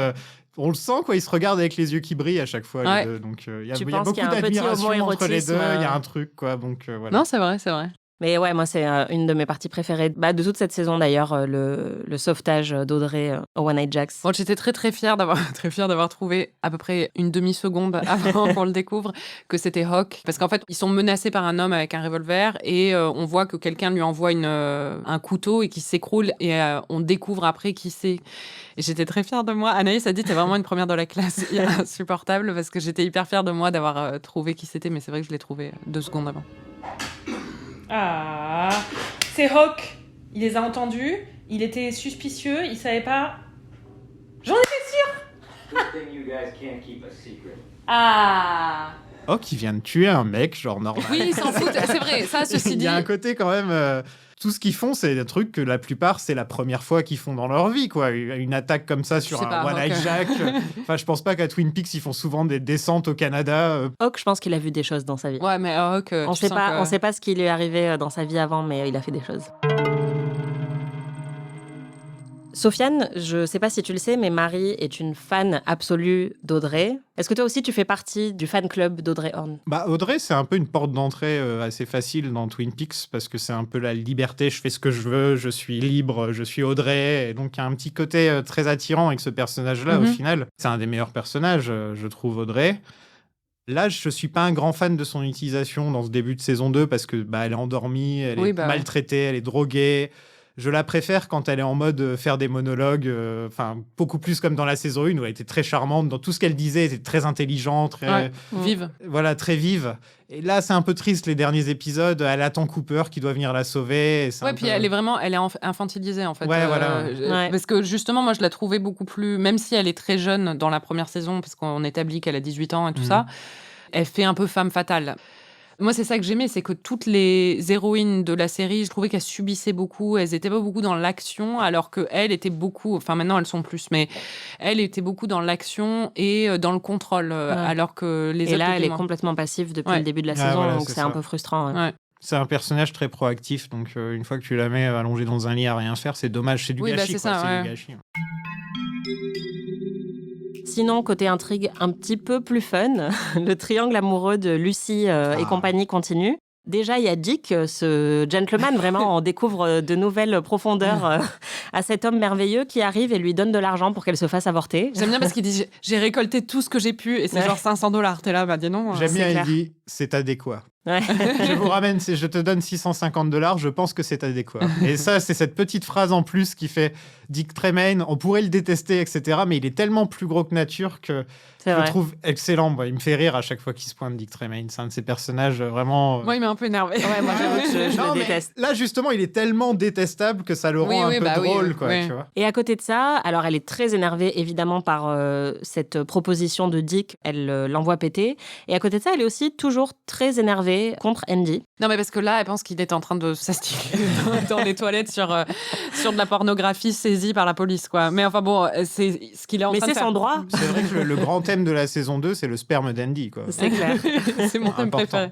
on le sent, quoi. Ils se regardent avec les yeux qui brillent à chaque fois. Ouais. Les deux. Donc, il y a beaucoup d'admiration entre les deux. Il y a un truc, quoi. Donc, voilà. Non, c'est vrai. Mais ouais, moi, c'est une de mes parties préférées de toute cette saison, d'ailleurs, le sauvetage d'Audrey au One Night Jacks. Bon, j'étais très fière d'avoir trouvé à peu près une demi-seconde avant qu'on le découvre que c'était Hawk. Parce qu'en fait, ils sont menacés par un homme avec un revolver et on voit que quelqu'un lui envoie un couteau et qu'il s'écroule et on découvre après qui c'est. Et j'étais très fière de moi. Anaïs a dit, t'es vraiment une première dans la classe. Insupportable parce que j'étais hyper fière de moi d'avoir trouvé qui c'était, mais c'est vrai que je l'ai trouvé 2 secondes avant. Ah, c'est Hawk. Il les a entendus. Il était suspicieux. Il savait pas. J'en étais sûre. Ah. Hawk, il vient de tuer un mec, genre normal. Oui, il s'en fout. C'est vrai. Ça, ceci dit. Il y a un côté quand même. Tout ce qu'ils font, c'est des trucs que la plupart, c'est la première fois qu'ils font dans leur vie, quoi. Une attaque comme ça sur un One Night Jack. Enfin, je pense pas qu'à Twin Peaks, ils font souvent des descentes au Canada. Hawk, je pense qu'il a vu des choses dans sa vie. Ouais, mais Hawk, on sait pas ce qui lui est arrivé dans sa vie avant, mais il a fait des choses. Sofiane, je sais pas si tu le sais, mais Marie est une fan absolue d'Audrey. Est-ce que toi aussi, tu fais partie du fan club d'Audrey Horne ? Audrey, c'est un peu une porte d'entrée assez facile dans Twin Peaks, parce que c'est un peu la liberté, je fais ce que je veux, je suis libre, je suis Audrey, et donc il y a un petit côté très attirant avec ce personnage-là, au final. C'est un des meilleurs personnages, je trouve, Audrey. Là, je suis pas un grand fan de son utilisation dans ce début de saison 2, parce que elle est endormie, elle est maltraitée, elle est droguée. Je la préfère quand elle est en mode faire des monologues, beaucoup plus comme dans la saison 1 où elle était très charmante. Dans tout ce qu'elle disait, elle était très intelligente, très vive. Voilà, très vive. Et là, c'est un peu triste, les derniers épisodes. Elle attend Cooper qui doit venir la sauver. Puis elle est infantilisée, en fait. Ouais, voilà. Parce que justement, moi, je la trouvais beaucoup plus... Même si elle est très jeune dans la première saison, parce qu'on établit qu'elle a 18 ans et tout ça, elle fait un peu femme fatale. Moi, c'est ça que j'aimais, c'est que toutes les héroïnes de la série, je trouvais qu'elles subissaient beaucoup, elles étaient pas beaucoup dans l'action, alors qu'elles étaient beaucoup, enfin maintenant elles sont plus, mais elles étaient beaucoup dans l'action et dans le contrôle, alors que les autres... Et là, elle est complètement passive depuis le début de la saison, donc c'est un peu frustrant. Ouais. C'est un personnage très proactif, donc une fois que tu la mets allongée dans un lit à rien faire, c'est dommage, c'est du gâchis. C'est du gâchis. Sinon, côté intrigue un petit peu plus fun, le triangle amoureux de Lucy et compagnie continue. Déjà, il y a Dick, ce gentleman, vraiment, on découvre de nouvelles profondeurs à cet homme merveilleux qui arrive et lui donne de l'argent pour qu'elle se fasse avorter. J'aime bien parce qu'il dit « j'ai récolté tout ce que j'ai pu » et c'est genre $500. T'es là, dis non. J'aime bien, il dit « c'est adéquat ». Ouais. Je vous ramène, je te donne $650, je pense que c'est adéquat. Et ça, c'est cette petite phrase en plus qui fait Dick Tremaine, on pourrait le détester, etc. Mais il est tellement plus gros que nature que je le trouve excellent. Il me fait rire à chaque fois qu'il se pointe, Dick Tremaine. C'est un de ces personnages vraiment... Moi, il m'a un peu énervé. Ouais, moi, j'avoue que je le déteste. Là, justement, il est tellement détestable que ça le rend un peu drôle. Quoi, tu vois. Et à côté de ça, alors elle est très énervée, évidemment, par cette proposition de Dick. Elle l'envoie péter. Et à côté de ça, elle est aussi toujours très énervée contre Andy. Non, mais parce que là, elle pense qu'il est en train de s'astiquer dans les toilettes sur de la pornographie saisie par la police, quoi. Mais enfin bon, c'est ce qu'il est en train de faire. Mais c'est son droit. C'est vrai que le grand thème de la saison 2, c'est le sperme d'Andy, quoi. C'est clair. C'est mon thème préféré.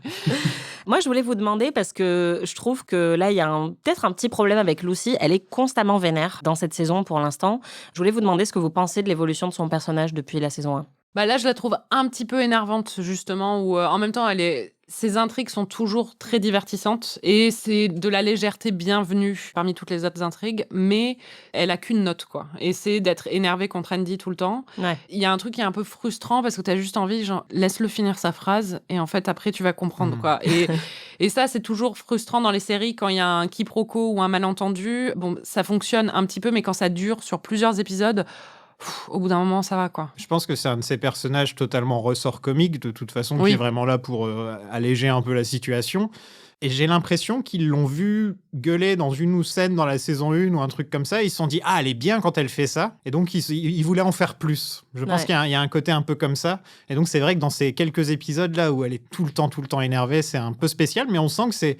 Moi, je voulais vous demander, parce que je trouve que là, il y a peut-être un petit problème avec Lucy. Elle est constamment vénère dans cette saison pour l'instant. Je voulais vous demander ce que vous pensez de l'évolution de son personnage depuis la saison 1. Bah là, je la trouve un petit peu énervante, justement, où en même temps, ses intrigues sont toujours très divertissantes et c'est de la légèreté bienvenue parmi toutes les autres intrigues, mais elle a qu'une note, quoi. Et c'est d'être énervée contre Andy tout le temps. Ouais. Il y a un truc qui est un peu frustrant parce que t'as juste envie, genre, laisse-le finir sa phrase et en fait, après, tu vas comprendre, quoi. Et ça, c'est toujours frustrant dans les séries quand il y a un quiproquo ou un malentendu. Bon, ça fonctionne un petit peu, mais quand ça dure sur plusieurs épisodes, au bout d'un moment, ça va, quoi. Je pense que c'est un de ces personnages totalement ressort comique, de toute façon, qui est vraiment là pour alléger un peu la situation. Et j'ai l'impression qu'ils l'ont vu gueuler dans une scène dans la saison 1 ou un truc comme ça. Ils se sont dit « Ah, elle est bien quand elle fait ça ». Et donc, ils voulaient en faire plus. Je pense qu'il y a un côté un peu comme ça. Et donc, c'est vrai que dans ces quelques épisodes-là où elle est tout le temps énervée, c'est un peu spécial. Mais on sent que c'est...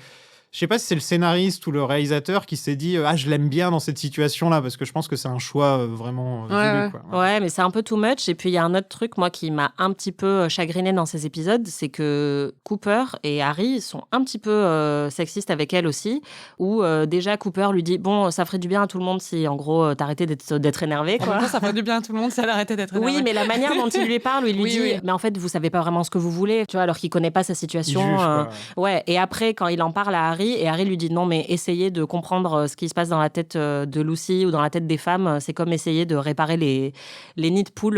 Je sais pas si c'est le scénariste ou le réalisateur qui s'est dit « Ah, je l'aime bien dans cette situation-là », parce que je pense que c'est un choix vraiment voulu, quoi. Ouais, mais c'est un peu too much. Et puis, il y a un autre truc, moi, qui m'a un petit peu chagrinée dans ces épisodes, c'est que Cooper et Harry sont un petit peu sexistes avec elle aussi, où déjà, Cooper lui dit « Bon, ça ferait du bien à tout le monde si, en gros, t'arrêtais d'être énervé, quoi. » En même temps, ça ferait du bien à tout le monde si elle arrêtait d'être énervée. Oui, mais la manière dont il lui parle, où il lui dit « Mais en fait, vous savez pas vraiment ce que vous voulez, tu vois, alors qu'il connaît pas sa situation. » Il juge, Ouais, et après, quand il en parle à Harry, et Harry lui dit « Non, mais essayez de comprendre ce qui se passe dans la tête de Lucy ou dans la tête des femmes, c'est comme essayer de réparer les nids de poules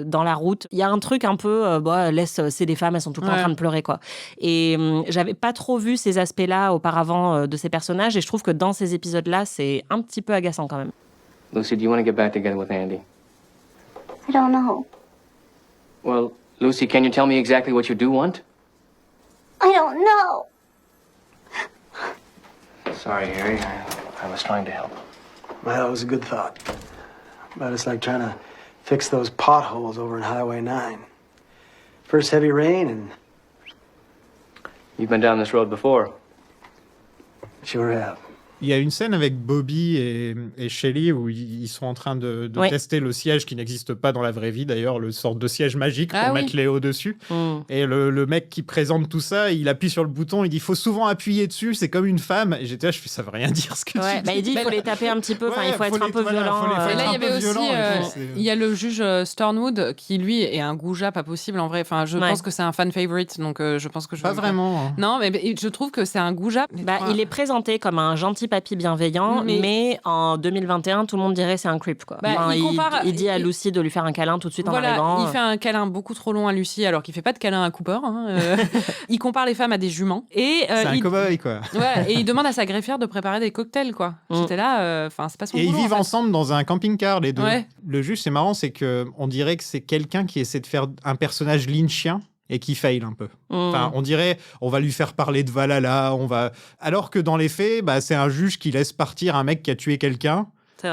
dans la route. » Il y a un truc un peu, c'est des femmes, elles sont tout le temps en train de pleurer, quoi. Et j'avais pas trop vu ces aspects-là auparavant de ces personnages, et je trouve que dans ces épisodes-là, c'est un petit peu agaçant quand même. Lucy, do you want to get back together with Andy? I don't know. Well, Lucy, can you tell me exactly what you do want? I don't know. Sorry, Harry. I was trying to help. Well, that was a good thought. But it's like trying to fix those potholes over in Highway 9. First heavy rain and... You've been down this road before. Sure have. Il y a une scène avec Bobby et Shelley où ils sont en train de tester le siège qui n'existe pas dans la vraie vie, d'ailleurs, le sorte de siège magique pour mettre Léo dessus. Et le mec qui présente tout ça, il appuie sur le bouton, il dit « Faut souvent appuyer dessus, c'est comme une femme ». Et j'étais là, je fais « Ça veut rien dire ce que tu dis ». Il dit il faut les taper un petit peu, il faut être un peu violent. Et là, il y avait aussi, il y a le juge Stornwood qui, lui, est un goujat pas possible en vrai. Enfin, je pense que c'est un fan favorite, donc je pense que je... Pas vraiment. Non, mais je trouve que c'est un goujat. Il est présenté comme un gentil papy bienveillant, mais en 2021, tout le monde dirait c'est un creep, quoi. Il dit à Lucy de lui faire un câlin tout de suite en arrivant. Il fait un câlin beaucoup trop long à Lucy, alors qu'il fait pas de câlin à Cooper. Il compare les femmes à des juments. C'est un cow-boy, quoi. Et il demande à sa greffière de préparer des cocktails, quoi. J'étais là, c'est pas son boulot. Et ils vivent ensemble dans un camping-car, les deux. Ouais. Le juge, c'est marrant, c'est qu'on dirait que c'est quelqu'un qui essaie de faire un personnage lynchien et qui fail un peu. Enfin, on dirait, on va lui faire parler de Valhalla, alors que dans les faits, c'est un juge qui laisse partir un mec qui a tué quelqu'un,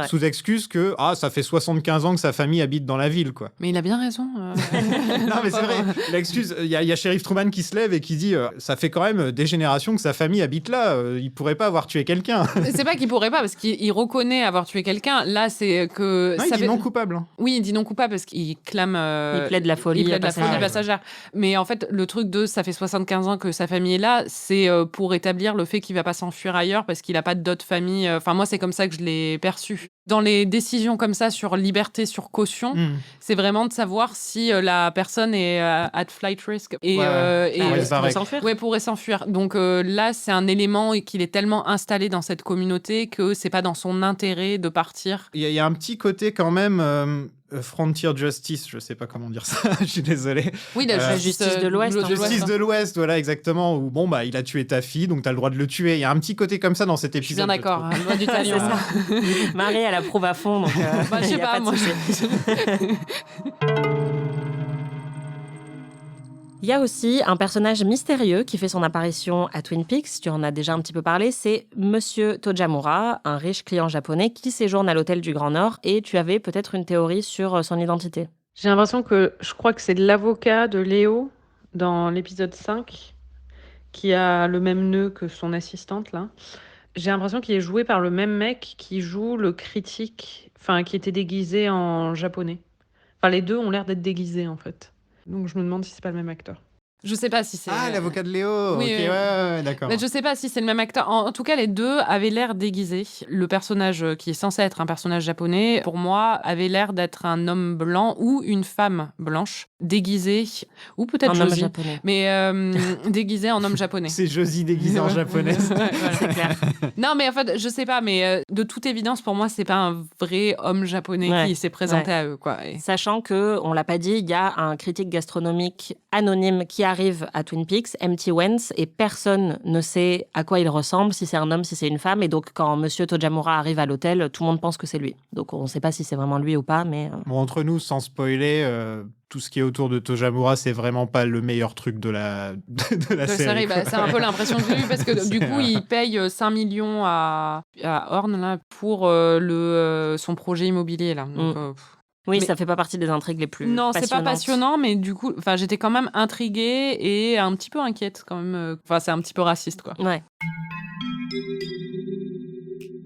sous excuse que ça fait 75 ans que sa famille habite dans la ville, quoi. Mais il a bien raison. Non, mais c'est vrai. L'excuse, il y a Sheriff Truman qui se lève et qui dit ça fait quand même des générations que sa famille habite là. Il pourrait pas avoir tué quelqu'un. C'est pas qu'il pourrait pas, parce qu'il reconnaît avoir tué quelqu'un. Là, c'est que... Non, il dit non coupable. Oui, il dit non coupable parce qu'il clame... il plaide la folie passagère. Mais en fait, le truc de ça fait 75 ans que sa famille est là, c'est pour établir le fait qu'il va pas s'enfuir ailleurs parce qu'il a pas d'autres familles. Enfin, moi, c'est comme ça que je l'ai perçu. Dans les décisions comme ça sur liberté, sur caution, c'est vraiment de savoir si la personne est at flight risk et pourrait s'enfuir. Donc là, c'est un élément qu'il est tellement installé dans cette communauté que c'est pas dans son intérêt de partir. Il y a un petit côté quand même... Frontier Justice, je sais pas comment dire ça, je suis désolé. Oui, la justice de l'Ouest. Justice de l'Ouest, voilà, exactement. Où il a tué ta fille, donc t'as le droit de le tuer. Il y a un petit côté comme ça dans cet épisode. Je suis bien d'accord. Loi du talion. Marie, elle approuve à fond, donc je sais pas, moi. Il y a aussi un personnage mystérieux qui fait son apparition à Twin Peaks, tu en as déjà un petit peu parlé, c'est Monsieur Tojamura, un riche client japonais qui séjourne à l'hôtel du Grand Nord, et tu avais peut-être une théorie sur son identité. J'ai l'impression je crois que c'est l'avocat de Léo dans l'épisode 5 qui a le même nœud que son assistante là. J'ai l'impression qu'il est joué par le même mec qui joue le critique, qui était déguisé en japonais. Les deux ont l'air d'être déguisés en fait. Donc je me demande si c'est pas le même acteur. Je sais pas si c'est... Ah, l'avocat de Léo. Oui, ok, oui. ouais, d'accord. Mais je sais pas si c'est le même acteur. En tout cas, les deux avaient l'air déguisés. Le personnage qui est censé être un personnage japonais, pour moi, avait l'air d'être un homme blanc ou une femme blanche, déguisée, ou peut-être Un homme Josie, japonais. mais déguisé en homme japonais. C'est Josie déguisée en japonaise. Ouais, voilà. C'est clair. Non, mais en fait, je sais pas, mais de toute évidence, pour moi, c'est pas un vrai homme japonais qui s'est présenté à eux, quoi. Et... Sachant que, on l'a pas dit, il y a un critique gastronomique anonyme qui arrive à Twin Peaks, M.T. Wentz, et personne ne sait à quoi il ressemble, si c'est un homme, si c'est une femme. Et donc, quand Monsieur Tojamura arrive à l'hôtel, tout le monde pense que c'est lui. Donc, on ne sait pas si c'est vraiment lui ou pas, mais... Bon, entre nous, sans spoiler, tout ce qui est autour de Tojamura, c'est vraiment pas le meilleur truc de la série. Bah, c'est un peu l'impression que j'ai eue, parce que du coup, il paye 5 millions à Horn là, pour son projet immobilier. Là. Donc, oui, mais... ça fait pas partie des intrigues les plus Non, passionnantes. c'est pas passionnant, mais du coup, j'étais quand même intriguée et un petit peu inquiète quand même. Enfin, c'est un petit peu raciste, quoi. Ouais.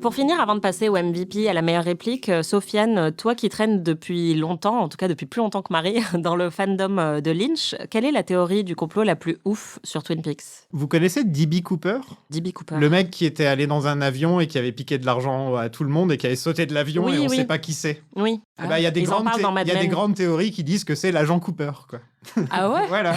Pour finir, avant de passer au MVP, à la meilleure réplique, Sofiane, toi qui traînes depuis longtemps, en tout cas depuis plus longtemps que Marie, dans le fandom de Lynch, quelle est la théorie du complot la plus ouf sur Twin Peaks ? Vous connaissez D.B. Cooper ? D.B. Cooper. Le mec qui était allé dans un avion et qui avait piqué de l'argent à tout le monde et qui avait sauté de l'avion et on sait pas qui c'est. Oui. Eh ben, il y a des grandes théories qui disent que c'est l'agent Cooper, quoi. Ah ouais ? Voilà.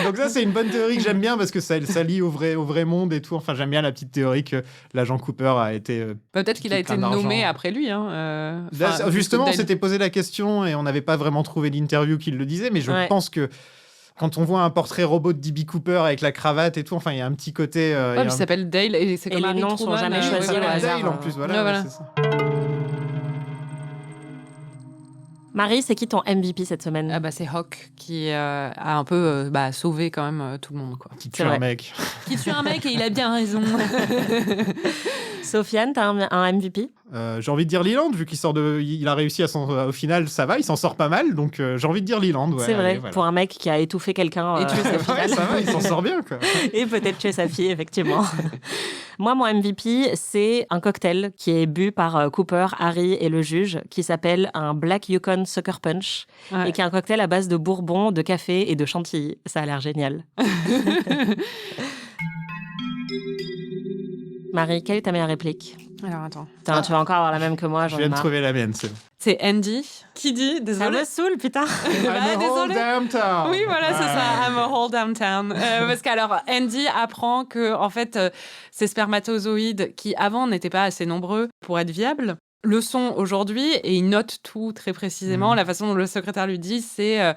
Donc ça, c'est une bonne théorie que j'aime bien parce que ça lie au vrai monde et tout. Enfin, j'aime bien la petite théorie que l'agent Cooper a été... Peut-être qu'il a été nommé après lui. Hein, justement, on s'était posé la question et on n'avait pas vraiment trouvé l'interview qui le disait, mais je pense que quand on voit un portrait robot de D.B. Cooper avec la cravate et tout, enfin, il y a un petit côté... il s'appelle Dale et c'est comme les noms sont jamais choisis au hasard. Dale, en plus, voilà. C'est ça. Marie, c'est qui ton MVP cette semaine ? Ah bah c'est Hawk qui a un peu sauvé quand même tout le monde, quoi. Qui tue un mec. Qui tue un mec et il a bien raison. Sofiane, t'as un MVP ? J'ai envie de dire Leland, vu qu'il sort il a réussi au final, ça va, il s'en sort pas mal, donc j'ai envie de dire Leland. Ouais, c'est vrai, allez, voilà. pour un mec qui a étouffé quelqu'un et tué sa fille. Ouais, ça va, il s'en sort bien, quoi. Et peut-être tuer sa fille, effectivement. Moi, mon MVP, c'est un cocktail qui est bu par Cooper, Harry et le juge, qui s'appelle un Black Yukon Sucker Punch, et qui est un cocktail à base de bourbon, de café et de chantilly. Ça a l'air génial. Marie, quelle est ta meilleure réplique ? Alors, attends. Tu vas encore avoir la même que moi, Je viens de trouver la mienne, c'est bon. C'est Andy qui dit... Désolé. Ça me saoule, putain. I'm a whole damn town. Oui, voilà, c'est ça. I'm a whole damn town. Parce qu'alors, Andy apprend que, en fait, ces spermatozoïdes qui, avant, n'étaient pas assez nombreux pour être viables, le sont aujourd'hui, et il note tout très précisément. La façon dont le secrétaire lui dit, c'est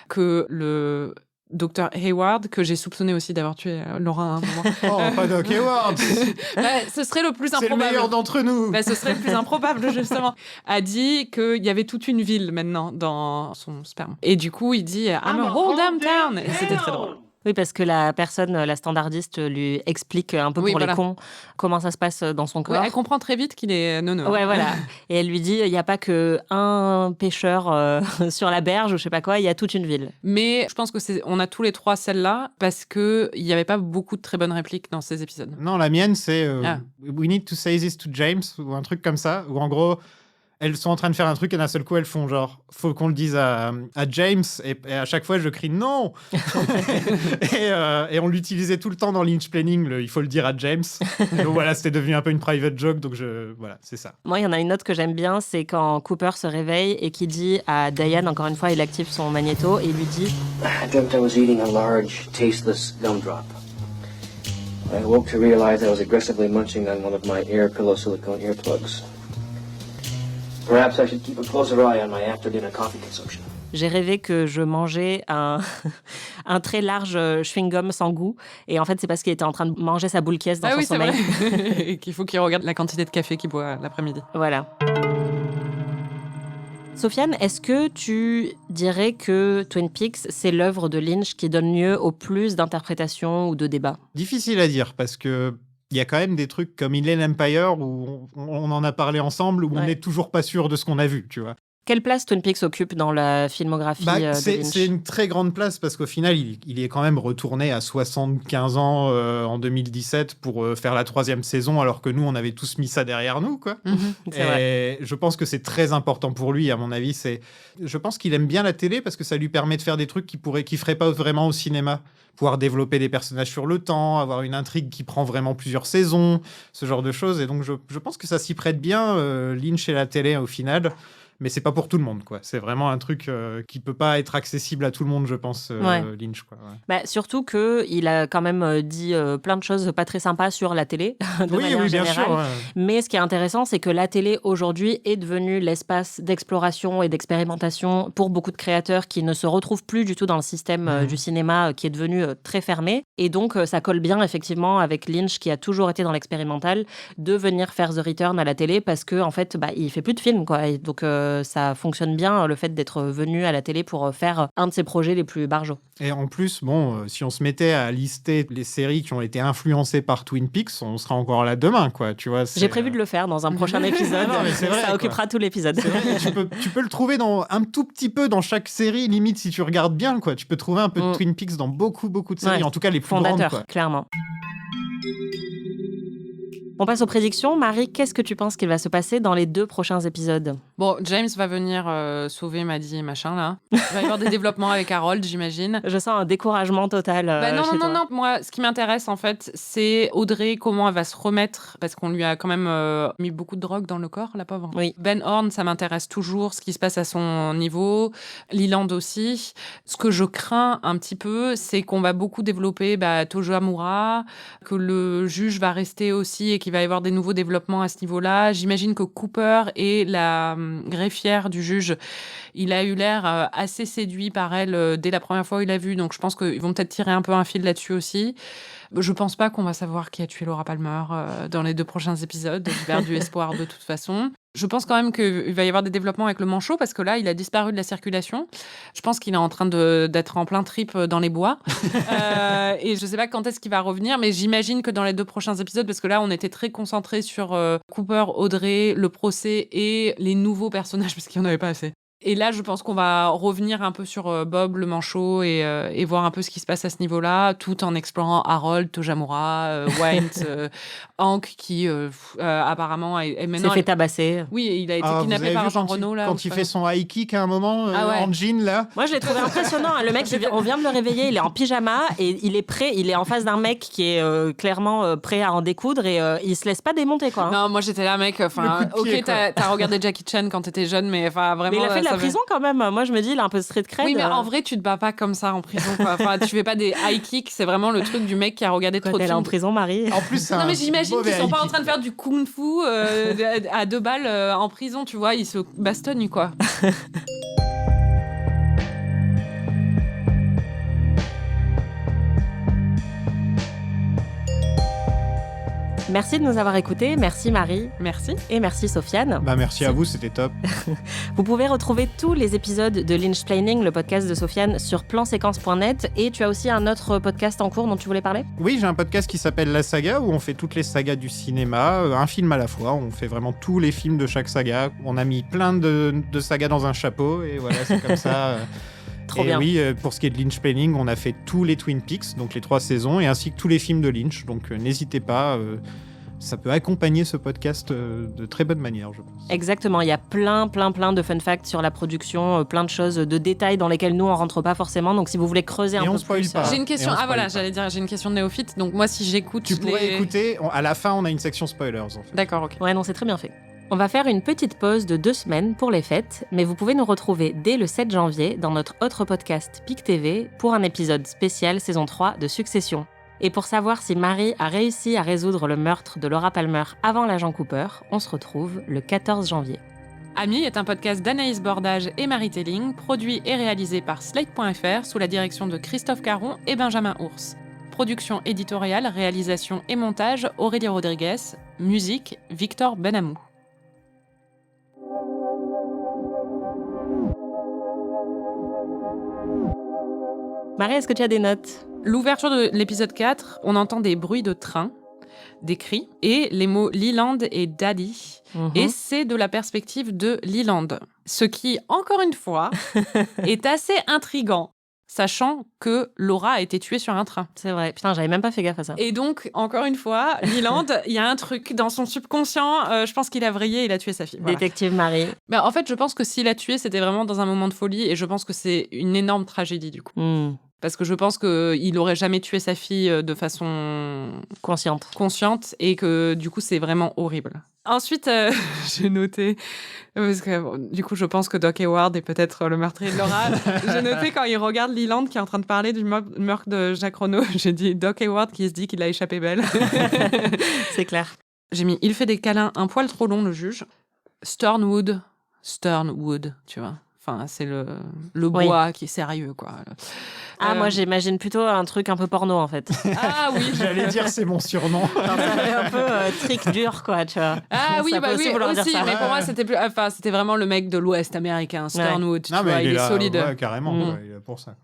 que le... Dr. Hayward, que j'ai soupçonné aussi d'avoir tué Laura à un moment. Oh, pas Doc Hayward. Ce serait le plus improbable. C'est le meilleur d'entre nous. Ce serait le plus improbable, justement. A dit qu'il y avait toute une ville maintenant dans son sperme. Et du coup, il dit « I'm a whole damn town ». Et c'était très drôle. Oui, parce que la personne, la standardiste, lui explique un peu pour les cons comment ça se passe dans son corps. Ouais, elle comprend très vite qu'il est nono. Ouais, voilà. Et elle lui dit, il n'y a pas qu'un pêcheur sur la berge ou je sais pas quoi, il y a toute une ville. Mais je pense que on a tous les trois celle-là parce qu'il n'y avait pas beaucoup de très bonnes répliques dans ces épisodes. Non, la mienne, c'est We need to say this to James ou un truc comme ça, où en gros... Elles sont en train de faire un truc et d'un seul coup, elles font genre, faut qu'on le dise à James. Et à chaque fois, je crie non. et on l'utilisait tout le temps dans Lynch Planning, il faut le dire à James. Donc voilà, c'était devenu un peu une private joke. Donc voilà, c'est ça. Moi, il y en a une autre que j'aime bien, c'est quand Cooper se réveille et qui dit à Diane, encore une fois, il active son magnéto et il lui dit I dreamt I was eating a large, tasteless gumdrop. I awoke to realize I was aggressively munching on one of my air pillow silicone earplugs. Perhaps I should keep a closer eye on my after-dinner coffee consumption. J'ai rêvé que je mangeais un très large chewing-gum sans goût. Et en fait, c'est parce qu'il était en train de manger sa boule caisse dans son sommeil. C'est vrai. Et qu'il faut qu'il regarde la quantité de café qu'il boit l'après-midi. Voilà. Sofiane, est-ce que tu dirais que Twin Peaks, c'est l'œuvre de Lynch qui donne lieu au plus d'interprétations ou de débats ? Difficile à dire, parce que il y a quand même des trucs comme Inland Empire où on en a parlé ensemble, où on n'est toujours pas sûr de ce qu'on a vu, tu vois. Quelle place Twin Peaks occupe dans la filmographie de Lynch ? C'est une très grande place parce qu'au final, il est quand même retourné à 75 ans en 2017 pour faire la 3e saison, alors que nous, on avait tous mis ça derrière nous, quoi. C'est vrai. Je pense que c'est très important pour lui, à mon avis. Je pense qu'il aime bien la télé parce que ça lui permet de faire des trucs qu'il ferait pas vraiment au cinéma. Pouvoir développer des personnages sur le temps, avoir une intrigue qui prend vraiment plusieurs saisons, ce genre de choses. Et donc, je pense que ça s'y prête bien, Lynch et la télé, au final. Mais c'est pas pour tout le monde, quoi. C'est vraiment un truc qui peut pas être accessible à tout le monde, je pense, Lynch, quoi. Ouais. Surtout qu'il a quand même dit plein de choses pas très sympas sur la télé, de manière bien générale. sûr. Ouais. Mais ce qui est intéressant, c'est que la télé, aujourd'hui, est devenue l'espace d'exploration et d'expérimentation pour beaucoup de créateurs qui ne se retrouvent plus du tout dans le système du cinéma qui est devenu très fermé. Et donc, ça colle bien, effectivement, avec Lynch, qui a toujours été dans l'expérimental, de venir faire The Return à la télé parce que, en fait, il fait plus de films, quoi. Et donc, ça fonctionne bien, le fait d'être venu à la télé pour faire un de ses projets les plus barjots. Et en plus, si on se mettait à lister les séries qui ont été influencées par Twin Peaks, on sera encore là demain, quoi. Tu vois, j'ai prévu de le faire dans un prochain épisode. Non, mais c'est vrai, ça occupera tout l'épisode. Tu peux le trouver un tout petit peu dans chaque série, limite si tu regardes bien, quoi. Tu peux trouver un peu de Twin Peaks dans beaucoup de séries, en tout cas les plus grandes, quoi. Clairement. On passe aux prédictions. Marie, qu'est-ce que tu penses qu'il va se passer dans les 2 prochains épisodes ? Bon, James va venir sauver Maddie et machin, là. Il va y avoir des développements avec Harold, j'imagine. Je sens un découragement total non. Moi, ce qui m'intéresse, en fait, c'est Audrey, comment elle va se remettre, parce qu'on lui a quand même mis beaucoup de drogue dans le corps, la pauvre. Oui. Ben Horn, ça m'intéresse toujours, ce qui se passe à son niveau. Leland aussi. Ce que je crains un petit peu, c'est qu'on va beaucoup développer Tojo Amura, que le juge va rester aussi et qu'il va y avoir des nouveaux développements à ce niveau-là. J'imagine que Cooper et la greffière du juge, il a eu l'air assez séduit par elle dès la première fois où il l'a vue, donc je pense qu'ils vont peut-être tirer un peu un fil là-dessus aussi. Je pense pas qu'on va savoir qui a tué Laura Palmer dans les 2 prochains épisodes. J'ai perdu espoir de toute façon. Je pense quand même qu'il va y avoir des développements avec le manchot parce que là, il a disparu de la circulation. Je pense qu'il est en train d'être en plein trip dans les bois. Et je sais pas quand est-ce qu'il va revenir, mais j'imagine que dans les 2 prochains épisodes, parce que là, on était très concentrés sur Cooper, Audrey, le procès et les nouveaux personnages parce qu'il n'y en avait pas assez. Et là, je pense qu'on va revenir un peu sur Bob, le manchot, et voir un peu ce qui se passe à ce niveau-là, tout en explorant Harold, Tojamura, Went, Hank, qui apparemment est maintenant... s'est fait tabasser. Oui, il a été kidnappé par Jean Reno, là. Quand il fait son high kick à un moment, en jean, là. Moi, je l'ai trouvé impressionnant. Le mec, on vient de le réveiller, il est en pyjama, et il est prêt, il est en face d'un mec qui est clairement prêt à en découdre, et il se laisse pas démonter, quoi. Non, moi, j'étais là, mec, pied, t'as regardé Jackie Chan quand t'étais jeune, mais vraiment... Mais il a fait de la prison quand même. Moi, je me dis, il a un peu de street cred. Oui, mais en vrai, tu te bats pas comme ça en prison, quoi. Enfin, tu fais pas des high kicks. C'est vraiment le truc du mec qui a regardé trop de films. Elle est en prison, Marie. En plus, non, mais j'imagine qu'ils sont pas en train de faire du kung-fu à 2 balles en prison, tu vois. Ils se bastognent, quoi. Merci de nous avoir écoutés. Merci Marie. Merci. Et merci Sofiane. Merci à vous, c'était top. Vous pouvez retrouver tous les épisodes de Lynchplaining, le podcast de Sofiane, sur planséquence.net. Et tu as aussi un autre podcast en cours dont tu voulais parler ? Oui, j'ai un podcast qui s'appelle La Saga, où on fait toutes les sagas du cinéma, un film à la fois. On fait vraiment tous les films de chaque saga. On a mis plein de sagas dans un chapeau, et voilà, c'est comme ça... Trop bien. Oui, pour ce qui est de Lynchplaining, on a fait tous les Twin Peaks, donc les 3 saisons, et ainsi que tous les films de Lynch. Donc n'hésitez pas, ça peut accompagner ce podcast de très bonne manière, je pense. Exactement, il y a plein de fun facts sur la production, plein de choses, de détails dans lesquels nous on rentre pas forcément. Donc si vous voulez creuser un peu plus... J'ai une question, j'ai une question de néophyte. Donc moi, si j'écoute... Tu pourrais écouter, à la fin, on a une section spoilers, en fait. D'accord, ok. Ouais, non, c'est très bien fait. On va faire une petite pause de 2 semaines pour les fêtes, mais vous pouvez nous retrouver dès le 7 janvier dans notre autre podcast PIC TV pour un épisode spécial saison 3 de Succession. Et pour savoir si Marie a réussi à résoudre le meurtre de Laura Palmer avant l'agent Cooper, on se retrouve le 14 janvier. Ami est un podcast d'Anaïs Bordage et Marie Telling, produit et réalisé par Slate.fr sous la direction de Christophe Caron et Benjamin Ours. Production éditoriale, réalisation et montage, Aurélie Rodriguez. Musique, Victor Benamou. Marie, est-ce que tu as des notes ? L'ouverture de l'épisode 4, on entend des bruits de train. décrits et les mots Leland et Daddy. Et c'est de la perspective de Leland. Ce qui, encore une fois, est assez intriguant. Sachant que Laura a été tuée sur un train. C'est vrai. Putain, j'avais même pas fait gaffe à ça. Et donc, encore une fois, Leland, il y a un truc dans son subconscient. Je pense qu'il a vrillé, il a tué sa fille. Voilà. Détective Marie. Ben, en fait, je pense que s'il a tué, c'était vraiment dans un moment de folie. Et je pense que c'est une énorme tragédie, du coup. Parce que je pense qu'il n'aurait jamais tué sa fille de façon consciente et que du coup, c'est vraiment horrible. Ensuite, j'ai noté, parce que bon, du coup, je pense que Doc Hayward est peut-être le meurtrier de Laura. J'ai noté quand il regarde Leland qui est en train de parler du meurtre de Jacques Renaud, j'ai dit Doc Hayward qui se dit qu'il a échappé belle. C'est clair. J'ai mis il fait des câlins un poil trop long, le juge. Sternwood, tu vois. Enfin, c'est le bois qui est sérieux, quoi. Moi, j'imagine plutôt un truc un peu porno, en fait. Ah oui. J'allais dire, c'est mon surnom. Enfin, ça fait un peu trick dur, quoi, tu vois. Ah oui, ça aussi, mais pour moi, c'était vraiment le mec de l'Ouest américain, Sternwood, tu vois, il est solide. Ouais, carrément, il est pour ça.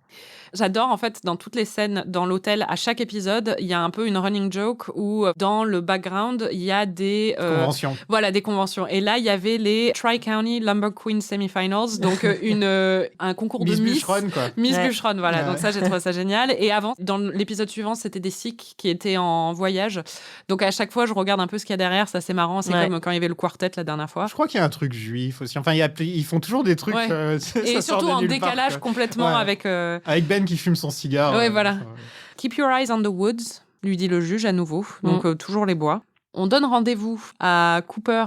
J'adore, en fait, dans toutes les scènes dans l'hôtel, à chaque épisode, il y a un peu une running joke où, dans le background, il y a des... conventions. Voilà, des conventions. Et là, il y avait les Tri-County Lumber Queen Semifinals, donc un concours Miss de Miss. Bûcheronne, quoi. Miss Bûcheronne, voilà. Donc ça, j'ai trouvé ça génial. Et avant, dans l'épisode suivant, c'était des Sikhs qui étaient en voyage. Donc à chaque fois, je regarde un peu ce qu'il y a derrière. Ça, c'est marrant. C'est comme quand il y avait le quartet la dernière fois. Je crois qu'il y a un truc juif aussi. Enfin, ils font toujours des trucs... et surtout en décalage complètement avec... Avec Ben qui fume son cigare. Oui, voilà. Keep your eyes on the woods, lui dit le juge à nouveau. Donc toujours les bois. On donne rendez-vous à Cooper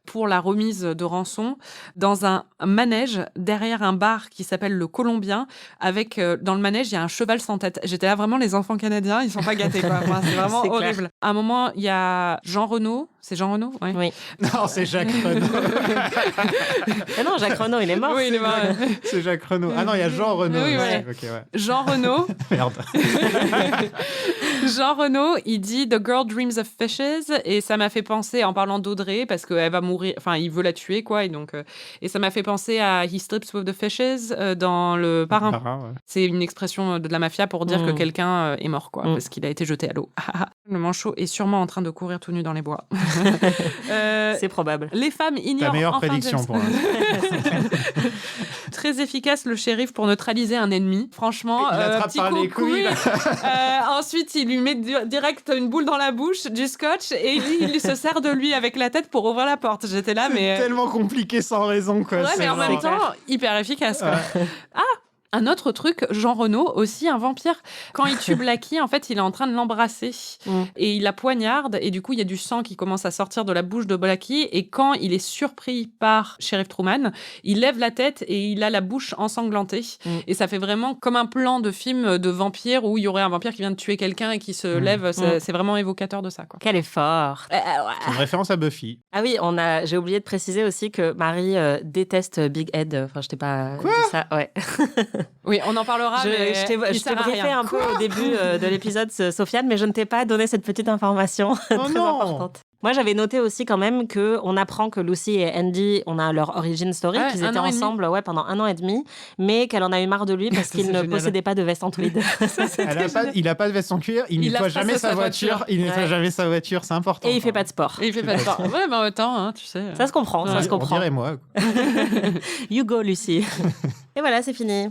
pour la remise de rançon dans un manège derrière un bar qui s'appelle le Colombien. Avec dans le manège, il y a un cheval sans tête. J'étais là, vraiment, les enfants canadiens, ils sont pas gâtés, quoi. Enfin, c'est vraiment horrible. Clair. À un moment, il y a Jean Renaud. C'est Jean Renaud? Oui. Non, c'est Jacques Renaud. Ah non, Jacques Renaud, il est mort. Oui, il est mort. C'est Jacques Renaud. Ah non, il y a Jean Renaud. Oui, ouais. Okay, ouais. Jean Renaud. Merde. Jean Renaud, il dit The girl dreams of fishes, et ça m'a fait penser, en parlant d'Audrey, parce qu'elle va mourir, enfin, il veut la tuer, quoi, et donc, et ça m'a fait penser à He Strips with the Fishes dans Le Parrain. Ouais. C'est une expression de la mafia pour dire que quelqu'un est mort, quoi, parce qu'il a été jeté à l'eau. Le manchot est sûrement en train de courir tout nu dans les bois. C'est probable. Les femmes ignorent. Ta meilleure prédiction pour l'instant. Très efficace, le shérif, pour neutraliser un ennemi. Franchement, il l'attrape petit par les couilles. Ensuite, il lui met direct une boule dans la bouche, du scotch, et il se sert de lui avec la tête pour ouvrir la porte. J'étais là, mais... C'est tellement compliqué sans raison, quoi. Ouais, mais en même temps, hyper efficace, quoi. Ah, un autre truc, Jean Renaud, aussi un vampire. Quand il tue Blackie, en fait, il est en train de l'embrasser. Et il la poignarde. Et du coup, il y a du sang qui commence à sortir de la bouche de Blackie. Et quand il est surpris par Sheriff Truman, il lève la tête et il a la bouche ensanglantée. Et ça fait vraiment comme un plan de film de vampire où il y aurait un vampire qui vient de tuer quelqu'un et qui se lève. C'est vraiment évocateur de ça, quoi. Quel effort. C'est une référence à Buffy. Ah oui, j'ai oublié de préciser aussi que Marie déteste Big Ed. Enfin, je t'ai pas dit ça. Ouais. Oui, on en parlera. Je t'ai briefé un peu au début de l'épisode, Sofiane, mais je ne t'ai pas donné cette petite information très importante. Moi, j'avais noté aussi quand même qu'on apprend que Lucy et Andy, on a leur origin story, qu'ils étaient ensemble pendant 1 an et demi, mais qu'elle en a eu marre de lui parce qu'il ne possédait pas de veste en tweed. Il n'a pas de veste en cuir, il nettoie jamais sa voiture. Il nettoie jamais sa voiture, c'est important. Et il fait pas de sport. Ouais, mais en même temps, hein, tu sais. Ça se comprend, ça se comprend. On dirait moi. You go, Lucy. Et voilà, c'est fini.